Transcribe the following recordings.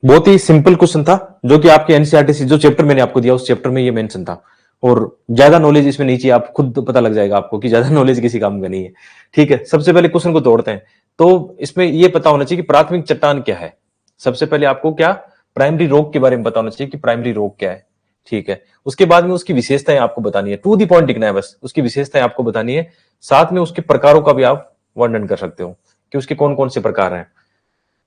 बहुत ही simple question था, जो कि आपके एनसीईआरटी जो चैप्टर मैंने आपको दिया उस चैप्टर में ये मेंशन था। और ज्यादा नॉलेज इसमें नहीं चाहिए, आप खुद पता लग जाएगा आपको कि ज्यादा नॉलेज किसी काम का नहीं है। ठीक है, सबसे पहले क्वेश्चन को तोड़ते हैं। तो इसमें ये पता होना चाहिए कि प्राथमिक चट्टान क्या है। सबसे पहले आपको क्या प्राइमरी रॉक के बारे में पता होना चाहिए कि प्राइमरी रॉक क्या है। ठीक है, उसके बाद में उसकी विशेषताएं आपको बतानी है, टू दी पॉइंट लिखना है बस, उसकी विशेषताएं आपको बतानी है। साथ में उसके प्रकारों का भी आप वर्णन कर सकते हो कि उसके कौन कौन से प्रकार हैं,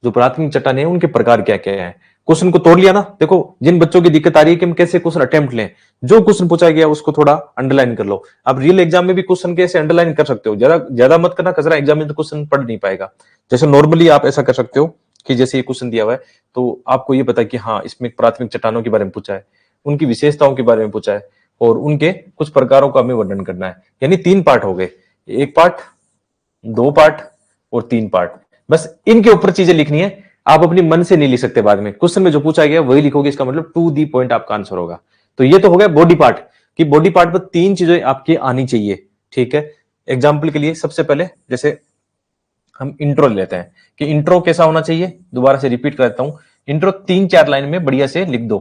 जो प्राथमिक चट्टाने हैं उनके प्रकार क्या क्या है। क्वेश्चन को तोड़ लिया ना। देखो, जिन बच्चों की दिक्कत आ रही है कि हम कैसे क्वेश्चन अटेम्प्ट लें, जो क्वेश्चन पूछा गया उसको थोड़ा अंडरलाइन कर लो। आप रियल एग्जाम में भी क्वेश्चन कैसे अंडरलाइन कर सकते हो, ज्यादा ज्यादा मत करना, कचरा एग्जाम में तो क्वेश्चन पढ़ नहीं पाएगा। जैसे नॉर्मली आप ऐसा कर सकते हो कि जैसे ये क्वेश्चन दिया हुआ है तो आपको ये पता है कि हाँ इसमें प्राथमिक चट्टानों के बारे में पूछा है, उनकी विशेषताओं के बारे में पूछा है, और उनके कुछ प्रकारों का हमें वर्णन करना है। यानी 3 पार्ट हो गए, 1 पार्ट, 2 पार्ट और 3 पार्ट। बस इनके ऊपर चीजें लिखनी है, आप अपनी मन से नहीं लिख सकते। बाद में क्वेश्चन में जो पूछा गया वही लिखोगे, इसका मतलब टू दी पॉइंट आपका आंसर होगा। तो ये तो हो गया बॉडी पार्ट, कि बॉडी पार्ट पर 3 चीजें आपकी आनी चाहिए। ठीक है, एग्जाम्पल के लिए सबसे पहले जैसे हम इंट्रो लेते हैं कि इंट्रो कैसा होना चाहिए। दोबारा से रिपीट कर देता हूं, इंट्रो 3-4 लाइन में बढ़िया से लिख दो।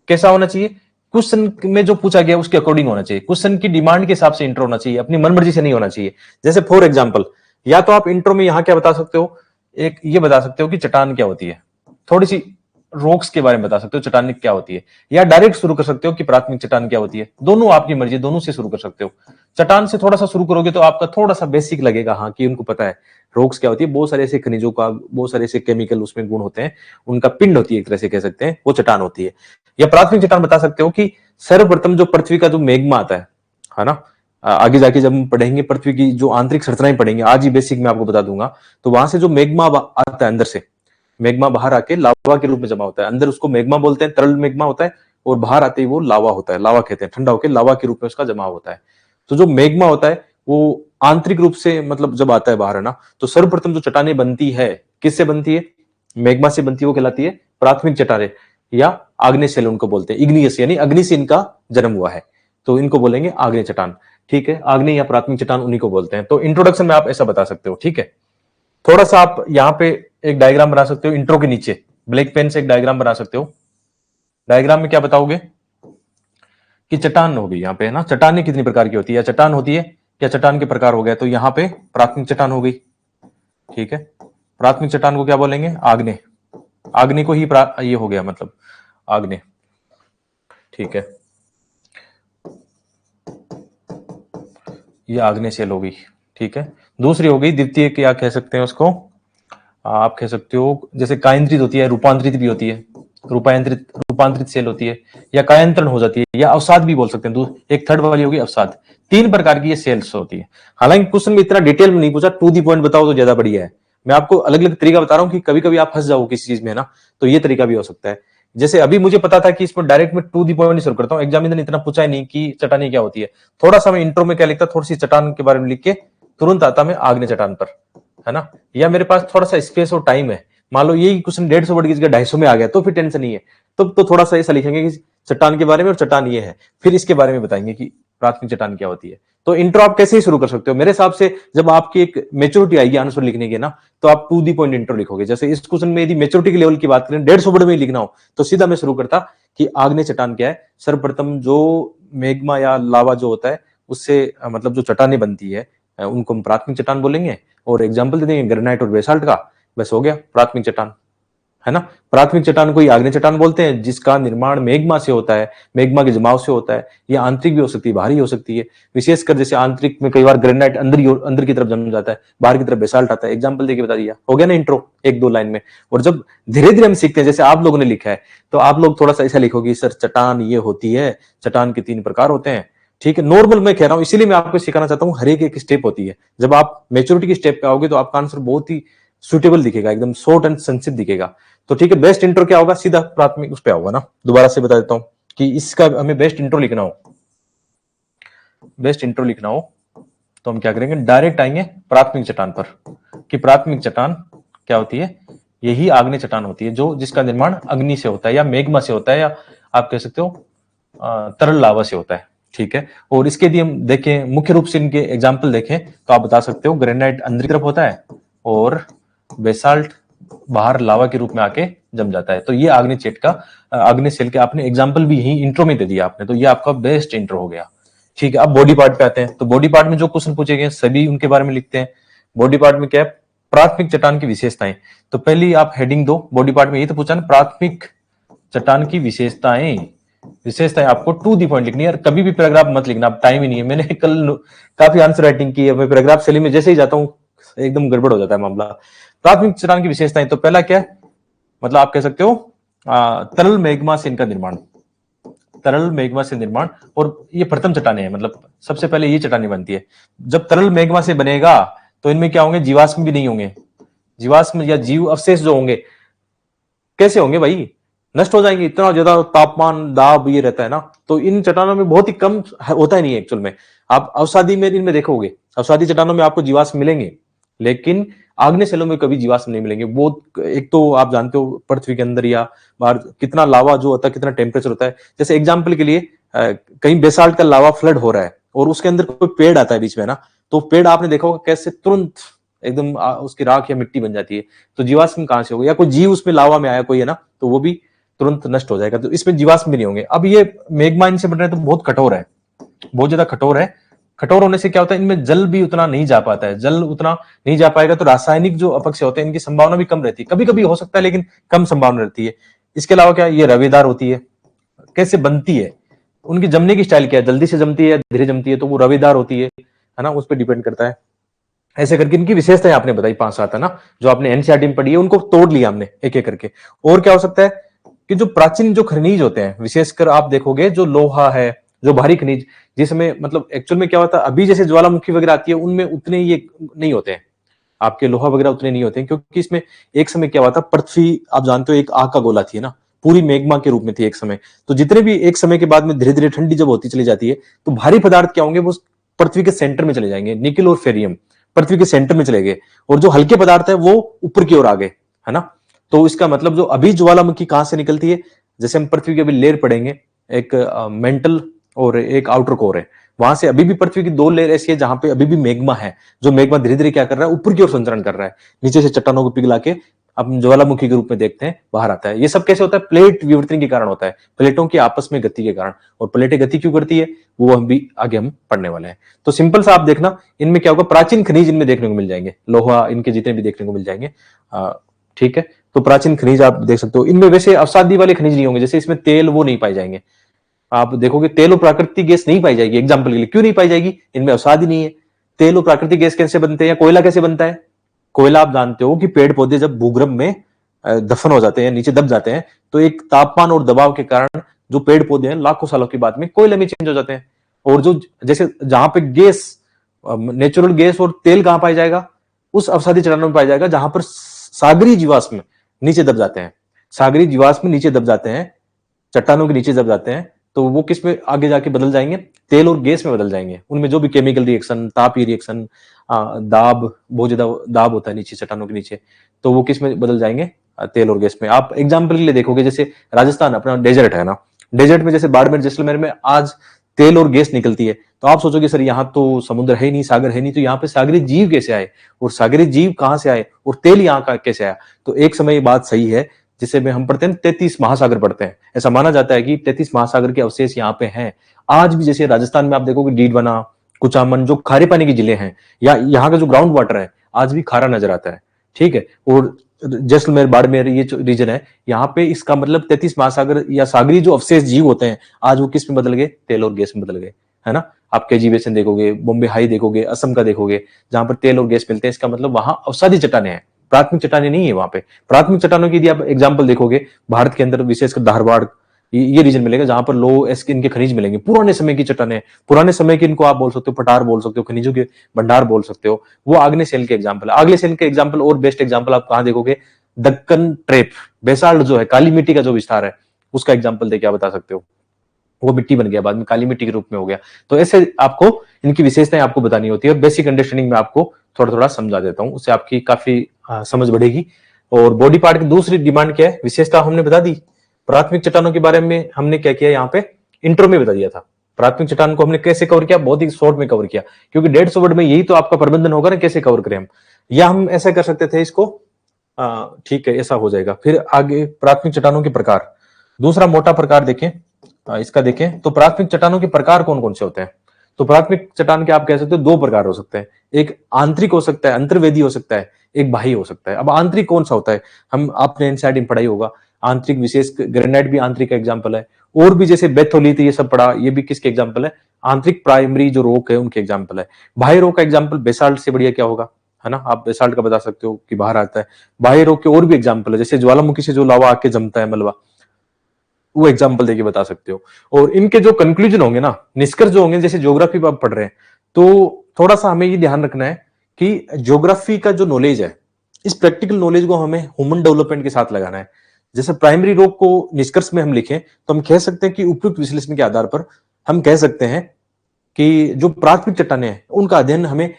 कैसा होना चाहिए, क्वेश्चन में जो पूछा गया उसके अकॉर्डिंग होना चाहिए, क्वेश्चन की डिमांड के हिसाब से इंट्रो होना चाहिए, अपनी मनमर्जी से नहीं होना चाहिए। जैसे फॉर एग्जांपल, या तो आप इंट्रो में यहां क्या बता सकते हो, एक ये बता सकते हो कि चट्टान क्या होती है, थोड़ी सी रॉक्स के बारे में बता सकते हो चट्टान क्या होती है, या डायरेक्ट शुरू कर सकते हो कि प्राथमिक चट्टान क्या होती है। दोनों आपकी मर्जी, दोनों से शुरू कर सकते हो। चट्टान से थोड़ा सा शुरू करोगे तो आपका थोड़ा सा बेसिक लगेगा, हाँ कि उनको पता है रॉक्स क्या होती है, बहुत सारे ऐसे खनिजों का, बहुत सारे ऐसे केमिकल उसमें गुण होते हैं, उनका पिंड होती है एक तरह से कह सकते हैं, वो चट्टान होती है। या प्राथमिक चट्टान बता सकते हो कि सर्वप्रथम जो पृथ्वी का जो मेग्मा आता है ना, आगे जाके जब हम पढ़ेंगे पृथ्वी की जो आंतरिक संरचनाएं पढ़ेंगे, आज ही बेसिक में आपको बता दूंगा, तो वहां से जो मेग्मा आता है अंदर से, मेग्मा बाहर आके लावा के रूप में जमा होता है। अंदर उसको मेग्मा बोलते हैं, तरल मेग्मा होता है, और बाहर आते ही वो लावा होता है, लावा कहते हैं, ठंडा होकर लावा के रूप में उसका जमा होता है। तो जो मेग्मा होता है वो आंतरिक रूप से मतलब जब आता है बाहर है ना, तो सर्वप्रथम जो चट्टानें बनती है किससे बनती है, मेग्मा से बनती है, वो कहलाती है प्राथमिक चट्टानें, या आग्नेय शिला उनको बोलते हैं, इग्नियस यानी अग्नि से इनका जन्म हुआ है, तो इनको बोलेंगे आग्नेय चट्टान। ठीक है, आग्नेय या प्राथमिक चट्टान उन्हीं को बोलते हैं। तो इंट्रोडक्शन में आप ऐसा बता सकते हो। ठीक है, थोड़ा सा आप यहां पे एक डायग्राम बना सकते हो, इंट्रो के नीचे ब्लैक पेन से एक डायग्राम बना सकते हो। डायग्राम में क्या बताओगे कि चट्टान होगी यहाँ पे है ना, चट्टानें कितनी प्रकार की होती है, या चट्टान होती है, क्या चट्टान के प्रकार हो गए, तो यहाँ पे प्राथमिक चट्टान हो गई। ठीक है, प्राथमिक चट्टान को क्या बोलेंगे, आग्नेय, आग्नेय को ही ये हो गया मतलब आग्नेय। ठीक है, ये आग्नेय सेल होगी। ठीक है, दूसरी हो गई द्वितीय, क्या कह सकते हैं उसको, आप कह सकते हो जैसे कायंत्रित होती है, रूपांतरित भी होती है, रूपांतरित रूपांतरित सेल होती है, या कायांतरण हो जाती है, या अवसाद भी बोल सकते हैं। एक थर्ड वाली होगी अवसाद। 3 प्रकार की ये सेल्स होती है। हालांकि क्वेश्चन में इतना डिटेल में नहीं पूछा, टू दी पॉइंट बताओ तो ज्यादा बढ़िया है। मैं आपको अलग अलग तरीका बता रहा हूँ कि कभी कभी आप फंस जाओ किसी चीज में है ना, तो ये तरीका भी हो सकता है। जैसे अभी मुझे पता था कि इसमें डायरेक्ट में टू दी पॉइंट शुरू करता हूँ, एग्जामिनर ने इतना पूछा ही नहीं कि चट्टानी क्या होती है, थोड़ा सा मैं इंट्रो में क्या लिखता, थोड़ी सी चट्टान के बारे में लिख के तुरंत आता मैं आग्नेय चट्टान पर, है ना। या मेरे पास थोड़ा सा स्पेस और टाइम है, मान लो यही क्वेश्चन 150 वर्ड की जगह 250 में आ गया, तो फिर टेंशन नहीं है। तो थोड़ा सा ऐसा लिखेंगे कि चट्टान के बारे में, और चट्टान ये है, फिर इसके बारे में बताएंगे कि प्राथमिक चट्टान क्या होती है। तो इंट्रो आप कैसे ही शुरू कर सकते हो मेरे हिसाब से, जब आपकी एक मेच्योरिटी आएगी आंसर लिखने की ना, तो आप टू दी पॉइंट इंट्रो लिखोगे। जैसे इस क्वेश्चन में यदि मेच्योरिटी के लेवल की बात करें, 150 वर्ड में लिखना हो, तो सीधा मैं शुरू करता कि आग्नेय चट्टान क्या है। सर्वप्रथम जो मेग्मा या लावा जो होता है उससे मतलब जो चट्टानें बनती है उनको हम प्राथमिक चट्टान बोलेंगे, और एग्जाम्पल दे देंगे ग्रेनाइट और बेसाल्ट का, बस हो गया प्राथमिक चट्टान, है ना। प्राथमिक चट्टान को ही आग्नेय चट्टान बोलते हैं, जिसका निर्माण मेग्मा से होता है, मेग्मा के जमाव से होता है। ये आंतरिक भी हो सकती है, बाहरी हो सकती है। विशेषकर जैसे आंतरिक में कई बार ग्रेनाइट अंदर की तरफ जम जाता है, बाहर की तरफ बेसाल्ट आता है। एग्जाम्पल देके बता दिया, हो गया ना इंट्रो 1-2 लाइन में। और जब धीरे धीरे हम सीखते हैं, जैसे आप लोगों ने लिखा है, तो आप लोग थोड़ा सा ऐसा लिखोगे, सर चट्टान ये होती है, चट्टान के 3 प्रकार होते हैं। ठीक है, नॉर्मल मैं कह रहा हूं, इसीलिए मैं आपको सिखाना चाहता हूं, हर एक स्टेप होती है। जब आप मेच्योरिटी की स्टेप पे आओगे तो आपका आंसर बहुत ही सुटेबल दिखेगा, एकदम शॉर्ट एंड संक्षिप्त दिखेगा। तो ठीक है, बेस्ट इंट्रो क्या होगा, सीधा प्राथमिक उस पे होगा ना। दोबारा से बता देता हूं कि इसका हमें बेस्ट इंट्रो लिखना हो, बेस्ट इंट्रो लिखना हो तो हम क्या करेंगे, डायरेक्ट आएंगे प्राथमिक चट्टान पर, कि प्राथमिक चट्टान क्या होती है, यही आग्नेय चट्टान होती है, जो जिसका निर्माण अग्नि से होता है, या मेग्मा से होता है, या आप कह सकते हो तरल लावा से होता है। ठीक है, और इसके यदि हम देखें, मुख्य रूप से इनके एग्जाम्पल देखें, तो आप बता सकते हो ग्रेनाइट अंदर की तरफ होता है, और बेसाल्ट बाहर लावा के रूप में आके जम जाता है। तो ये आग्नेय चेट का आग्नेय सेल के आपने एग्जाम्पल भी यही इंट्रो में दे दिया आपने, तो ये आपका बेस्ट इंट्रो हो गया। ठीक है, अब बॉडी पार्ट पे आते हैं। तो बॉडी पार्ट में जो क्वेश्चन पूछे गए सभी उनके बारे में लिखते हैं। बॉडी पार्ट में क्या है, प्राथमिक चट्टान की विशेषताएं। तो पहली आप हेडिंग दो बॉडी पार्ट में, यही तो पूछा ना, प्राथमिक चट्टान की विशेषताएं। विशेषताएं आपको टू दी पॉइंट लिखनी है, कभी भी पैराग्राफ मत लिखना, अब टाइम ही नहीं है। मैंने कल काफी आंसर राइटिंग की है, मैं पैराग्राफ शैली में जैसे ही जाता हूँ एकदम गड़बड़ हो जाता है मामला। प्राथमिक चट्टान की विशेषताएं, तो पहला क्या है, मतलब आप कह सकते हो तरल मैग्मा से इनका निर्माण, तरल मैग्मा से निर्माण, और ये प्रथम चट्टाने हैं, मतलब सबसे पहले ये चट्टाने बनती है। जब तरल मैग्मा से बनेगा तो इनमें क्या होंगे, जीवाश्म भी नहीं होंगे। जीवाश्म या जीव अवशेष जो होंगे कैसे होंगे भाई, नष्ट हो जाएंगे, इतना ज्यादा तापमान दाब ये रहता है ना। तो इन चट्टानों में बहुत ही कम होता ही नहीं है एक्चुअल में। आप अवसादी में इनमें देखोगे, अवसादी चट्टानों में आपको जीवाश्म मिलेंगे, लेकिन आग्नेय सेलों में कभी जीवाश्म नहीं मिलेंगे। वो एक तो आप जानते हो पृथ्वी के अंदर या बाहर कितना लावा जो होता है, कितना टेम्परेचर होता है। जैसे एग्जाम्पल के लिए कहीं बेसाल्ट का लावा फ्लड हो रहा है और उसके अंदर कोई पेड़ आता है बीच में ना, तो पेड़ आपने देखा होगा कैसे तुरंत एकदम उसकी राख या मिट्टी बन जाती है। तो जीवाश्म कहां से होगा, या कोई जीव उसमें लावा में आया कोई है ना, तो वो भी तुरंत नष्ट हो जाएगा। तो इसमें जीवाश्म भी नहीं होंगे। अब ये मेग्मा इनसे बन रहे हैं तो बहुत कठोर है, बहुत ज्यादा कठोर है। कठोर होने से क्या होता है, इनमें जल भी उतना नहीं जा पाता है, जल उतना नहीं जा पाएगा तो रासायनिक जो अपक्षय होते हैं इनकी संभावना भी कम रहती है। कभी कभी हो सकता है लेकिन कम संभावना रहती है। इसके अलावा क्या, ये रवेदार होती है। कैसे बनती है, उनकी जमने की स्टाइल क्या है, जल्दी से जमती है या धीरे जमती है, तो वो रवेदार होती है ना, उस पर डिपेंड करता है। ऐसे करके इनकी विशेषताएं आपने बताई 5-7 है ना, जो आपने एनसीईआरटी में पढ़ी है, उनको तोड़ लिया हमने एक एक करके। और क्या हो सकता है कि जो प्राचीन जो खनिज होते हैं, विशेषकर आप देखोगे जो लोहा है, जो भारी खनिज, जिसमें मतलब एक्चुअल में क्या होता है, अभी जैसे ज्वालामुखी वगैरह आती है उनमें उतने ये नहीं होते हैं, आपके लोहा वगैरह उतने नहीं होते हैं, क्योंकि इसमें एक समय क्या हुआ था, पृथ्वी आप जानते हो एक आग का गोला थी ना, पूरी मेग्मा के रूप में थी एक समय। तो जितने भी एक समय के बाद में धीरे धीरे ठंडी जब होती चली जाती है, तो भारी पदार्थ क्या होंगे, वो पृथ्वी के सेंटर में चले जाएंगे। निकल और फेरियम पृथ्वी के सेंटर में चले गए, और जो हल्के पदार्थ है वो ऊपर की ओर आ गए, है ना। तो इसका मतलब जो अभी ज्वालामुखी कहां से निकलती है, जैसे हम पृथ्वी के अभी लेयर पढ़ेंगे, एक मेंटल और एक आउटर कोर है, वहां से अभी भी पृथ्वी की 2 लेयर ऐसी है जहां पे अभी भी मेग्मा है। जो मेग्मा धीरे धीरे क्या कर रहा है, ऊपर की ओर संचरण कर रहा है, नीचे से चट्टानों को पिघला के अब ज्वालामुखी के रूप में देखते हैं बाहर आता है। ये सब कैसे होता है, प्लेट विवर्तन के कारण होता है, प्लेटों की आपस में गति के कारण। और प्लेटें गति क्यों करती है वो हम भी आगे हम पढ़ने वाले हैं। तो सिंपल सा आप देखना, इनमें क्या होगा, प्राचीन खनिज इनमें देखने को मिल जाएंगे, लोहा इनके जितने भी देखने को मिल जाएंगे। ठीक है, तो प्राचीन खनिज आप देख सकते हो। इनमें वैसे अवसादी वाले खनिज नहीं होंगे, जैसे इसमें तेल वो नहीं पाए जाएंगे। आप देखोगे तेल और प्राकृतिक गैस नहीं पाई जाएगी। एग्जाम्पल के लिए क्यों नहीं पाई जाएगी, इनमें अवसादी नहीं है। तेल और प्राकृतिक गैस कैसे बनते हैं, या कोयला कैसे बनता है। कोयला आप जानते हो कि पेड़ पौधे जब भूगर्भ में दफन हो जाते हैं, नीचे दब जाते हैं, तो एक तापमान और दबाव के कारण जो पेड़ पौधे हैं लाखों सालों के बाद में कोयले में चेंज हो जाते हैं। और जो जैसे जहां पे गैस, नेचुरल गैस और तेल कहां पाया जाएगा, उस अवसादी चट्टानों में पाया जाएगा जहां पर सागरी जीवाश्म नीचे दब जाते हैं। सागरी जीवाश्म नीचे दब जाते हैं, चट्टानों के नीचे दब जाते हैं, तो वो किस में आगे जाके बदल जाएंगे, तेल और गैस में बदल जाएंगे। उनमें जो भी केमिकल रिएक्शन, तापीय रिएक्शन, दाब, बहुत ज्यादा दाब होता है नीचे चट्टानों के नीचे, तो वो किस में बदल जाएंगे, तेल और गैस में। आप एग्जाम्पल के लिए देखोगे, जैसे राजस्थान अपना डेजर्ट है ना, डेजर्ट में जैसे बाड़मेर जैसलमेर में आज तेल और गैस निकलती है, तो आप सोचोगे सर यहाँ तो समुद्र है नहीं, सागर है नहीं, तो यहाँ पे सागरी जीव कैसे आए, और सागरी जीव कहां से आए, और तेल यहाँ का कैसे आया। तो एक समय ये बात सही है, जिसे में हम पढ़ते हैं 33 महासागर पढ़ते हैं। ऐसा माना जाता है कि 33 महासागर के अवशेष यहाँ पे हैं आज भी। जैसे राजस्थान में आप देखोगे डीडवाना, कुचामन, जो खारे पानी की जिले हैं, या यहाँ का जो ग्राउंड वाटर है आज भी खारा नजर आता है। ठीक है, और जैसलमेर, बाड़मेर, ये जो रीजन है यहाँ पे, इसका मतलब 33 महासागर या सागरी जो अवशेष जीव होते हैं आज वो किस में बदल गए, तेल और गैस में बदल गए, है ना। आप केजी बेसिन देखोगे, बॉम्बे हाई देखोगे, असम का देखोगे, जहां पर तेल और गैस मिलते हैं, इसका मतलब वहां अवसादी चट्टाने हैं, प्राथमिक चट्टाने नहीं है वहां पे। प्राथमिक चट्टानों की यदि आप एग्जाम्पल देखोगे भारत के अंदर, विशेषकर धारवाड़ ये रीजन मिलेगा जहां पर लो एस इनके खनिज मिलेंगे, पुराने समय की चट्टाने, पुराने समय की, इनको आप बोल सकते हो पठार बोल सकते हो, खनिजों के भंडार बोल सकते हो। वो आग्नेय सेल के एग्जाम्पल है। आग्नेय सेल के एग्जाम्पल और बेस्ट एग्जाम्पल आप कहां देखोगे, दक्कन ट्रेप, बेसाल्ट जो है, काली मिट्टी का जो विस्तार है, उसका एग्जाम्पल देके आप बता सकते हो। वो मिट्टी बन गया, बाद में काली मिट्टी के रूप में हो गया। तो ऐसे आपको इनकी विशेषताएं आपको बतानी होती है। बेसिक अंडरस्टैंडिंग में आपको थोड़ा थोड़ा समझा देता हूं, उससे आपकी काफी समझ बढ़ेगी। और बॉडी पार्ट की दूसरी डिमांड क्या है, विशेषता हमने बता दी। प्राथमिक चट्टानों के बारे में हमने क्या किया, यहाँ पे इंट्रो में बता दिया था। प्राथमिक चट्टान को हमने कैसे कवर किया, बहुत ही शॉर्ट में कवर किया, क्योंकि 150 वर्ड में यही तो आपका प्रबंधन होगा ना, कैसे कवर करें हम। या हम ऐसा कर सकते थे इसको ठीक है, ऐसा हो जाएगा। फिर आगे प्राथमिक चट्टानों के प्रकार, दूसरा मोटा प्रकार देखें, इसका देखें तो प्राथमिक चट्टानों के प्रकार कौन कौन से होते हैं। तो प्राथमिक चट्टान के आप कह सकते हो दो प्रकार हो सकते हैं, एक आंतरिक हो सकता है, अंतर्वेदी हो सकता है, एक बाह्य हो सकता है। अब आंतरिक कौन सा होता है, हम आपने एनसीईआरटी में पढ़ाई होगा, आंतरिक विशेष ग्रेनाइट भी आंतरिक का एग्जाम्पल है, और भी जैसे बेथोलीथ ये सब पढ़ा, ये भी किसके एग्जाम्पल है, आंतरिक प्राइमरी जो रोक है उनके एग्जाम्पल है। बाह्य रोक का एग्जाम्पल बेसाल्ट से बढ़िया क्या होगा, है ना, आप बेसाल्ट का बता सकते हो कि बाहर आता है। बाह्य रोक के और भी एग्जाम्पल है, जैसे ज्वालामुखी से जो लावा आके जमता है मलबा, वो एग्जाम्पल देके बता सकते हो। और इनके जो कंक्लूजन होंगे ना, निष्कर्ष जो होंगे, जैसे ज्योग्राफी आप पढ़ रहे हैं तो थोड़ा सा हमें ये ध्यान रखना है कि ज्योग्राफी का जो नॉलेज है, इस प्रैक्टिकल नॉलेज को हमें ह्यूमन डेवलपमेंट के साथ लगाना है। जैसे प्राइमरी रोग को निष्कर्ष में हम लिखें तो हम कह सकते हैं कि उपयुक्त विश्लेषण के आधार पर हम कह सकते हैं कि जो प्राथमिक चट्टानें हैं उनका अध्ययन हमें,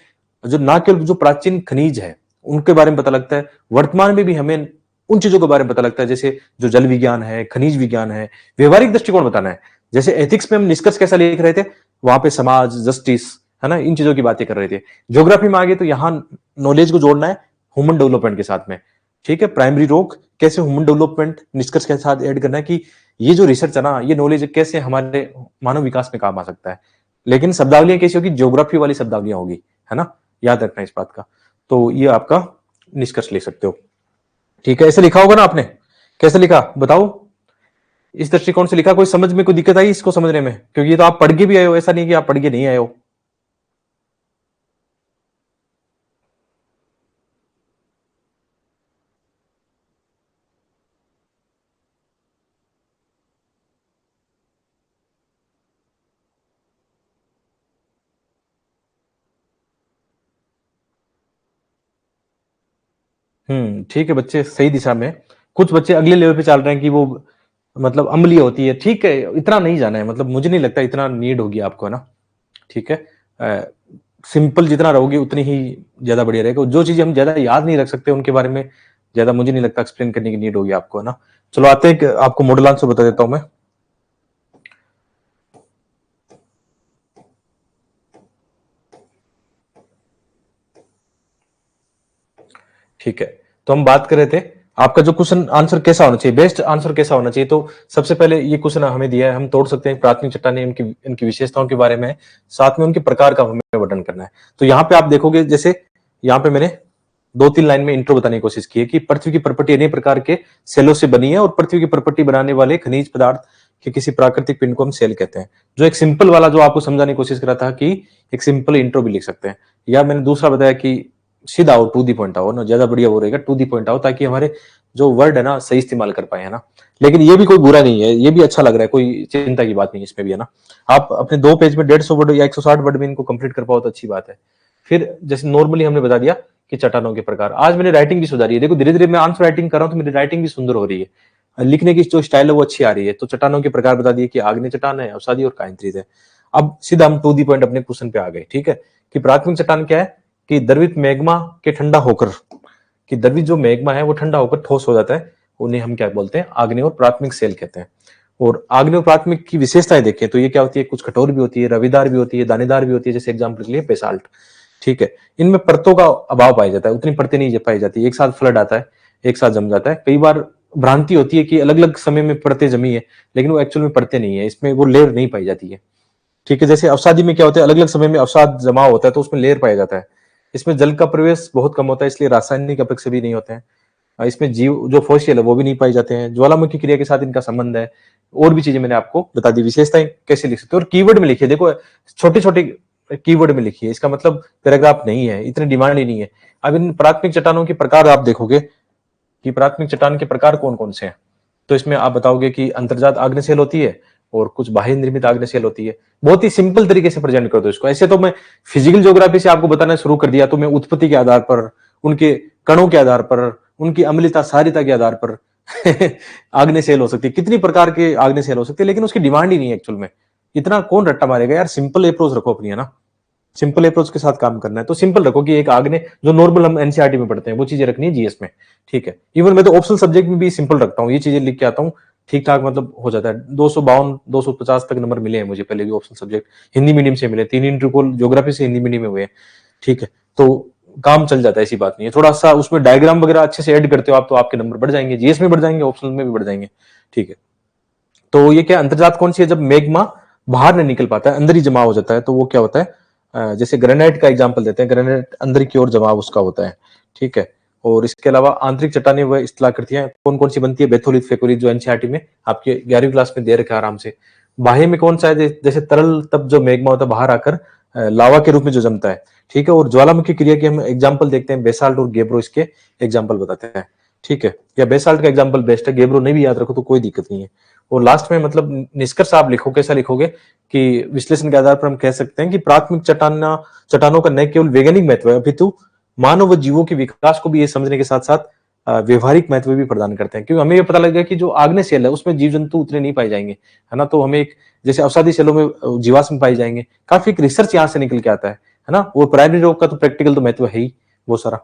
जो ना केवल जो प्राचीन खनिज है उनके बारे में पता लगता है, वर्तमान में भी हमें उन चीजों के बारे में पता लगता है, जैसे जो जल विज्ञान है, खनिज विज्ञान है, व्यवहारिक दृष्टिकोण बताना है। जैसे एथिक्स में हम निष्कर्ष कैसा लिख रहे थे, वहां पे समाज, जस्टिस, है ना, इन चीजों की बातें कर रहे थे। ज्योग्राफी में आगे तो यहाँ नॉलेज को जोड़ना है ह्यूमन डेवलपमेंट के साथ में। ठीक है, प्राइमरी रोग कैसे ह्यूमन डेवलपमेंट निष्कर्ष के साथ ऐड करना है कि ये जो रिसर्च है ना, ये नॉलेज कैसे हमारे मानव विकास में काम आ सकता है। लेकिन शब्दावलियां कैसी होगी, ज्योग्राफी वाली शब्दावलियां होगी, है ना, याद रखना इस बात का। तो ये आपका निष्कर्ष ले सकते हो। ठीक है, ऐसे लिखा होगा ना आपने, कैसे लिखा बताओ, इस दृष्टिकोण से लिखा, कोई समझ में कोई दिक्कत आई इसको समझने में, क्योंकि ये तो आप पढ़ के भी आए हो, ऐसा नहीं कि आप पढ़ के नहीं आए हो। ठीक है बच्चे, सही दिशा में। कुछ बच्चे अगले लेवल पे चल रहे हैं कि वो मतलब अम्लीय होती है, ठीक है, इतना नहीं जाना है, मतलब मुझे नहीं लगता इतना नीड होगी आपको, है ना। ठीक है, सिंपल जितना रहोगे उतनी ही ज्यादा बढ़िया रहेगा। जो चीजें हम ज्यादा याद नहीं रख सकते उनके बारे में ज्यादा मुझे नहीं लगता एक्सप्लेन करने की नीड होगी आपको, है ना। चलो आते हैं, आपको मॉडल आंसर बता देता हूं मैं। ठीक है, तो हम बात कर रहे थे आपका जो क्वेश्चन आंसर कैसा होना चाहिए, बेस्ट आंसर कैसा होना चाहिए। तो सबसे पहले ये क्वेश्चन हमें दिया है, हम तोड़ सकते हैं प्राथमिक चट्टानें, इनकी विशेषताओं के बारे में, साथ में उनके प्रकार का हमें वर्णन करना है। तो यहाँ पे आप देखोगे, जैसे यहाँ पे मैंने 2-3 लाइन में इंट्रो बताने की कोशिश की है कि पृथ्वी की प्रॉपर्टी अनेक प्रकार के सेलों से बनी है और पृथ्वी की प्रॉपर्टी बनाने वाले खनिज पदार्थ के किसी प्राकृतिक पिंड को हम सेल कहते हैं। जो एक सिंपल वाला जो आपको समझाने की कोशिश करा था कि एक सिंपल इंट्रो भी लिख सकते हैं, या मैंने दूसरा बताया कि सीधा आओ, टू दी पॉइंट आओ ना, ज्यादा बढ़िया वो रहेगा, टू दी पॉइंट आओ, ताकि हमारे जो वर्ड है ना सही इस्तेमाल कर पाए, है ना। लेकिन ये भी कोई बुरा नहीं है, ये भी अच्छा लग रहा है, कोई चिंता की बात नहीं इसमें भी, है ना। आप अपने 2 पेज में 150 वर्ड या 160 वर्ड में इनको कंप्लीट कर पाओ तो अच्छी बात है। फिर जैसे नॉर्मली हमने बता दिया कि चट्टानों के प्रकार, आज मैंने राइटिंग भी सुधारी है, देखो धीरे धीरे मैं आंसर राइटिंग कर रहा हूँ तो मेरी राइटिंग भी सुंदर हो रही है, लिखने की जो स्टाइल है वो अच्छी आ रही है। तो चट्टानों के प्रकार बता दिए कि आग्नेय चट्टान है, अवसादी और कायंत्रित है। अब सीधा हम टू दी पॉइंट अपने क्वेश्चन पे आ गए। ठीक है, कि प्राथमिक चट्टान क्या है, कि द्रवित मैग्मा के ठंडा होकर, कि द्रवित जो मैग्मा है वो ठंडा होकर ठोस हो जाता है, उन्हें हम क्या बोलते हैं, आग्नेय और प्राथमिक सेल कहते हैं। और आग्नेय और प्राथमिक की विशेषताएं देखें तो ये क्या होती है, कुछ कठोर भी होती है, रविदार भी होती है, दानेदार भी होती है, जैसे एग्जाम्पल के लिए बेसाल्ट। ठीक है, इनमें परतों का अभाव पाया जाता है, उतनी परतें नहीं पाई जाती, एक साथ फ्लड आता है, एक साथ जम जाता है। कई बार भ्रांति होती है कि अलग अलग समय में परतें जमी है, लेकिन वो एक्चुअल में परतें नहीं है, इसमें वो लेयर नहीं पाई जाती है। ठीक है, जैसे अवसादी में क्या होता है, अलग अलग समय में अवसाद जमा होता है तो उसमें लेयर पाया जाता है। इसमें जल का प्रवेश बहुत कम होता है, इसलिए रासायनिक अपेक्षा भी नहीं होते हैं। इसमें जीव जो फॉसिल है वो भी नहीं पाई जाते हैं, ज्वालामुखी क्रिया के साथ इनका संबंध है। और भी चीजें मैंने आपको बता दी, विशेषताएं कैसे लिख सकते हो, और कीवर्ड में लिखिए, देखो छोटे छोटे कीवर्ड में लिखिए, इसका मतलब पैराग्राफ नहीं है, इतने डिमांड ही नहीं है। अब इन प्राथमिक चट्टानों के प्रकार आप देखोगे कि प्राथमिक चट्टान के प्रकार कौन कौन से हैं, तो इसमें आप बताओगे कि अंतर्जात आग्नेयशैल होती है और कुछ बाह्य निर्मित आग्नेयशैल होती है। बहुत ही सिंपल तरीके से प्रेजेंट कर दो इसको। ऐसे तो मैं फिजिकल ज्योग्राफी से आपको बताना शुरू कर दिया तो मैं उत्पत्ति के आधार पर, उनके कणों के आधार पर, उनकी अम्लता सारिता के आधार पर आग्नेयशैल हो सकती है, कितनी प्रकार के आग्नेयशैल हो सकते हैं, लेकिन उसकी डिमांड ही नहीं है एक्चुअल में। इतना कौन रट्टा मारेगा यार, सिंपल अप्रोच रखो अपनी, है ना। सिंपल अप्रोच के साथ काम करना है तो सिंपल रखो कि एक आग्नेय, जो नॉर्मल हम एनसीईआरटी में पढ़ते हैं वो चीजें रखनी है जीएस में। ठीक है, इवन मैं तो ऑप्शनल सब्जेक्ट में भी सिंपल रखता हूँ, ये चीजें लिख के आता हूँ, ठीक ठाक मतलब हो जाता है। 252 250 तक नंबर मिले हैं मुझे पहले भी ऑप्शनल सब्जेक्ट, हिंदी मीडियम से मिले, 3 इंटरकॉल ज्योग्राफी से हिंदी मीडियम में हुए हैं। ठीक है, तो काम चल जाता है, ऐसी बात नहीं है। थोड़ा सा उसमें डायग्राम वगैरह अच्छे से ऐड करते हो आप तो आपके नंबर बढ़ जाएंगे, जीएस में बढ़ जाएंगे, ऑप्शनल में भी बढ़ जाएंगे। ठीक है, तो ये क्या अंतर्जात कौन सी है? जब मैग्मा बाहर नहीं निकल पाता है, अंदर ही जमा हो जाता है, तो वो क्या होता है? जैसे ग्रेनाइट का एग्जांपल देते हैं, ग्रेनाइट अंदर की ओर जमाव उसका होता है। ठीक है, और इसके अलावा आंतरिक चट्टानें व स्थलाकृतियां कौन कौन सी बनती है? बेथोलिथ, फेकोलिथ, जो एनसीईआरटी में आपके 11वीं क्लास में दे रखा है आराम से। बाह्य में कौन सा है? जैसे तरल तब जो मैग्मा होता है बाहर आकर लावा के रूप में जो जमता है। ठीक है, और ज्वालामुखी क्रिया के हम एग्जाम्पल देखते हैं, बेसाल्ट और गेब्रो इसके एग्जाम्पल बताते हैं। ठीक है, या बेसाल्ट का एग्जाम्पल बेस्ट है, गेब्रो नहीं भी याद रखो तो कोई दिक्कत नहीं है। और लास्ट में मतलब निष्कर्ष आप लिखो, कैसा लिखोगे कि विश्लेषण के आधार पर हम कह सकते हैं कि प्राथमिक चट्टानों का न केवल वैज्ञानिक महत्व है अपितु मानव व जीवों के विकास को भी ये समझने के साथ साथ व्यवहारिक महत्व भी प्रदान करते हैं। क्योंकि हमें ये पता लग गया कि जो आग्नेय सेल है उसमें जीव जंतु उतने नहीं पाए जाएंगे, है ना। तो हमें एक जैसे अवसादी सेलों में जीवाश्म पाए जाएंगे, काफी एक रिसर्च यहाँ से निकल के आता है ना। वो प्राइमरी रोग का तो प्रैक्टिकल तो महत्व है ही वो सारा।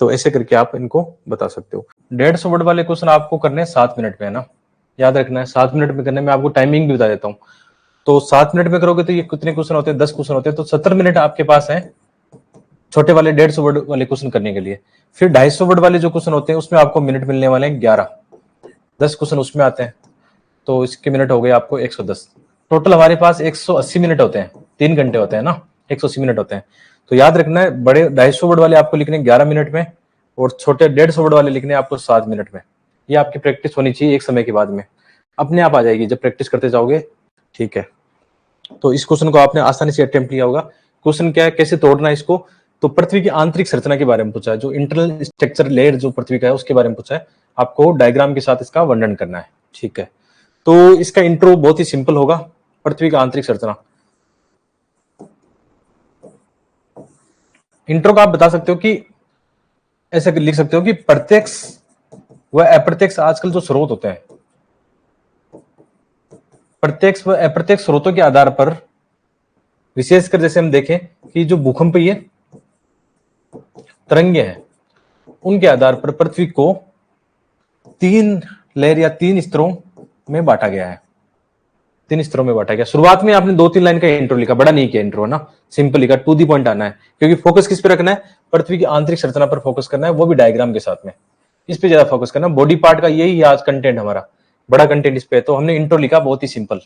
तो ऐसे करके आप इनको बता सकते हो। 150 वर्ड वाले क्वेश्चन आपको करने हैं 7 मिनट में, है ना, याद रखना है 7 मिनट में करने में। आपको टाइमिंग भी बता देता हूँ। तो 7 मिनट में करोगे तो ये कितने क्वेश्चन होते हैं? 10 क्वेश्चन होते हैं, तो 70 मिनट आपके पास है छोटे वाले 150 वर्ड वाले क्वेश्चन करने के लिए। फिर 250 वर्ड वाले जो क्वेश्चन होते हैं उसमें आपको मिनट मिलने वाले हैं 11, 10 क्वेश्चन उसमें आते हैं, तो इसके मिनट हो गए आपको 110। टोटल हमारे पास 180 मिनट होते हैं, 3 घंटे होते हैं ना, 180 मिनट होते हैं। तो याद रखना है, बड़े 250 वर्ड वाले आपको लिखने 11 मिनट में, और छोटे 150 वर्ड वाले लिखने आपको 7 मिनट में। ये आपकी प्रैक्टिस होनी चाहिए, एक समय के बाद में अपने आप आ जाएगी जब प्रैक्टिस करते जाओगे। ठीक है, तो इस क्वेश्चन को आपने आसानी से अटेम्प्ट किया होगा। क्वेश्चन क्या है, कैसे तोड़ना है इसको? तो पृथ्वी की आंतरिक संरचना के बारे में पूछा है, जो इंटरनल स्ट्रक्चर लेयर जो पृथ्वी का है उसके बारे में पूछा है। आपको डायग्राम के साथ इसका वर्णन करना है। ठीक है, तो इसका इंट्रो बहुत ही सिंपल होगा। पृथ्वी का आंतरिक संरचना, इंट्रो का आप बता सकते हो कि ऐसे लिख सकते हो कि प्रत्यक्ष व अप्रत्यक्ष आजकल जो स्रोत होते हैं, प्रत्यक्ष व अप्रत्यक्ष स्रोतों के आधार पर, विशेषकर जैसे हम देखें कि जो भूकंपीय तरंगे हैं उनके आधार पर पृथ्वी को 3 लेयर या 3 स्तरों में बांटा गया है। 3 स्तरों में बांटा गया। शुरुआत में आपने 2-3 लाइन का इंट्रो लिखा, बड़ा नहीं किया इंट्रो ना, सिंपल लिखा, टू दी पॉइंट आना है, क्योंकि फोकस किस पे रखना है? पृथ्वी की आंतरिक संरचना पर फोकस करना है, वो भी डायग्राम के साथ में। इस पे ज्यादा फोकस करना, बॉडी पार्ट का यही आज कंटेंट हमारा, बड़ा कंटेंट इस पे। तो हमने इंट्रो लिखा बहुत ही सिंपल।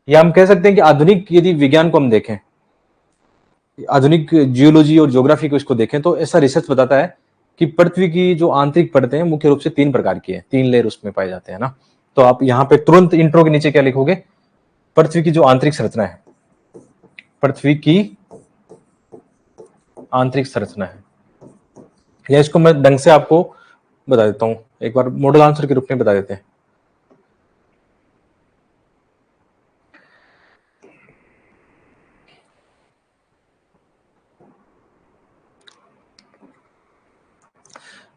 या हम कह सकते हैं कि आधुनिक यदि विज्ञान को हम देखें, आधुनिक जियोलॉजी और ज्योग्राफी को इसको देखें, तो ऐसा रिसर्च बताता है कि पृथ्वी की जो आंतरिक परतें हैं मुख्य रूप से 3 प्रकार की है, 3 लेयर उसमें पाए जाते हैं ना। तो आप यहाँ पे तुरंत इंट्रो के नीचे क्या लिखोगे? पृथ्वी की जो आंतरिक संरचना है, पृथ्वी की आंतरिक संरचना है, या इसको मैं ढंग से आपको बता देता हूं, एक बार मॉडल आंसर के रूप में बता देते हैं।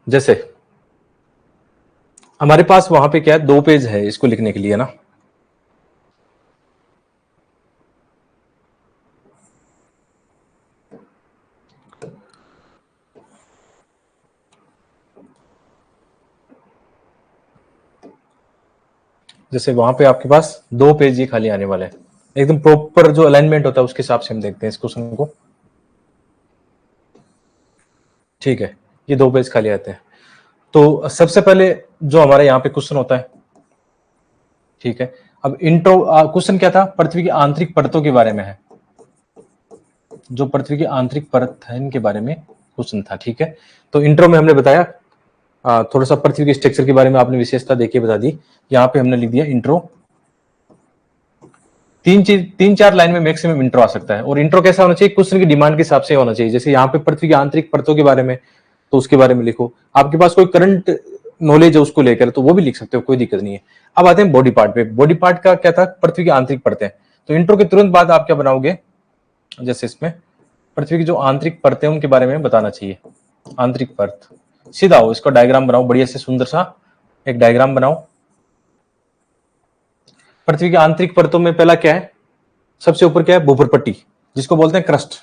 जैसे हमारे पास वहां पे क्या है, 2 पेज है इसको लिखने के लिए ना। जैसे वहां पे आपके पास 2 पेज ये खाली आने वाले हैं, एकदम प्रॉपर जो अलाइनमेंट होता है उसके हिसाब से हम देखते हैं इस क्वेश्चन को। ठीक है, ये 2 पेज खाली आते हैं। तो सबसे पहले जो हमारे यहाँ पे क्वेश्चन होता है, ठीक है, अब इंट्रो क्वेश्चन क्या था? पृथ्वी की आंतरिक परतों के बारे में है, जो पृथ्वी की आंतरिक परत है इनके बारे में क्वेश्चन था। ठीक है, तो इंट्रो में हमने बताया थोड़ा सा पृथ्वी के स्ट्रक्चर के बारे में, आपने विशेषता देखिए बता दी। यहाँ पे हमने लिख दिया इंट्रो। 3-4 लाइन में मैक्सिमम इंट्रो आ सकता है। और इंट्रो कैसा होना चाहिए? क्वेश्चन की डिमांड के हिसाब से होना चाहिए। जैसे यहाँ पे पृथ्वी की आंतरिक परतों के बारे में, तो उसके बारे में लिखो। आपके पास कोई करंट नॉलेज है उसको लेकर, तो वो भी लिख सकते हो, कोई दिक्कत नहीं है। अब आते हैं बॉडी पार्ट पे। बॉडी पार्ट का क्या था? पृथ्वी की आंतरिक परतें। तो इंट्रो के तुरंत बाद आप क्या बनाओगे? जैसे इसमें पृथ्वी की जो आंतरिक परतें उनके बारे में बताना चाहिए। आंतरिक परत, सीधा हो, इसका डायग्राम बनाओ बढ़िया से, सुंदर सा एक डायग्राम बनाओ। पृथ्वी की आंतरिक परतों में पहला क्या है? सबसे ऊपर क्या है? भूपरपट्टी, जिसको बोलते हैं क्रस्ट,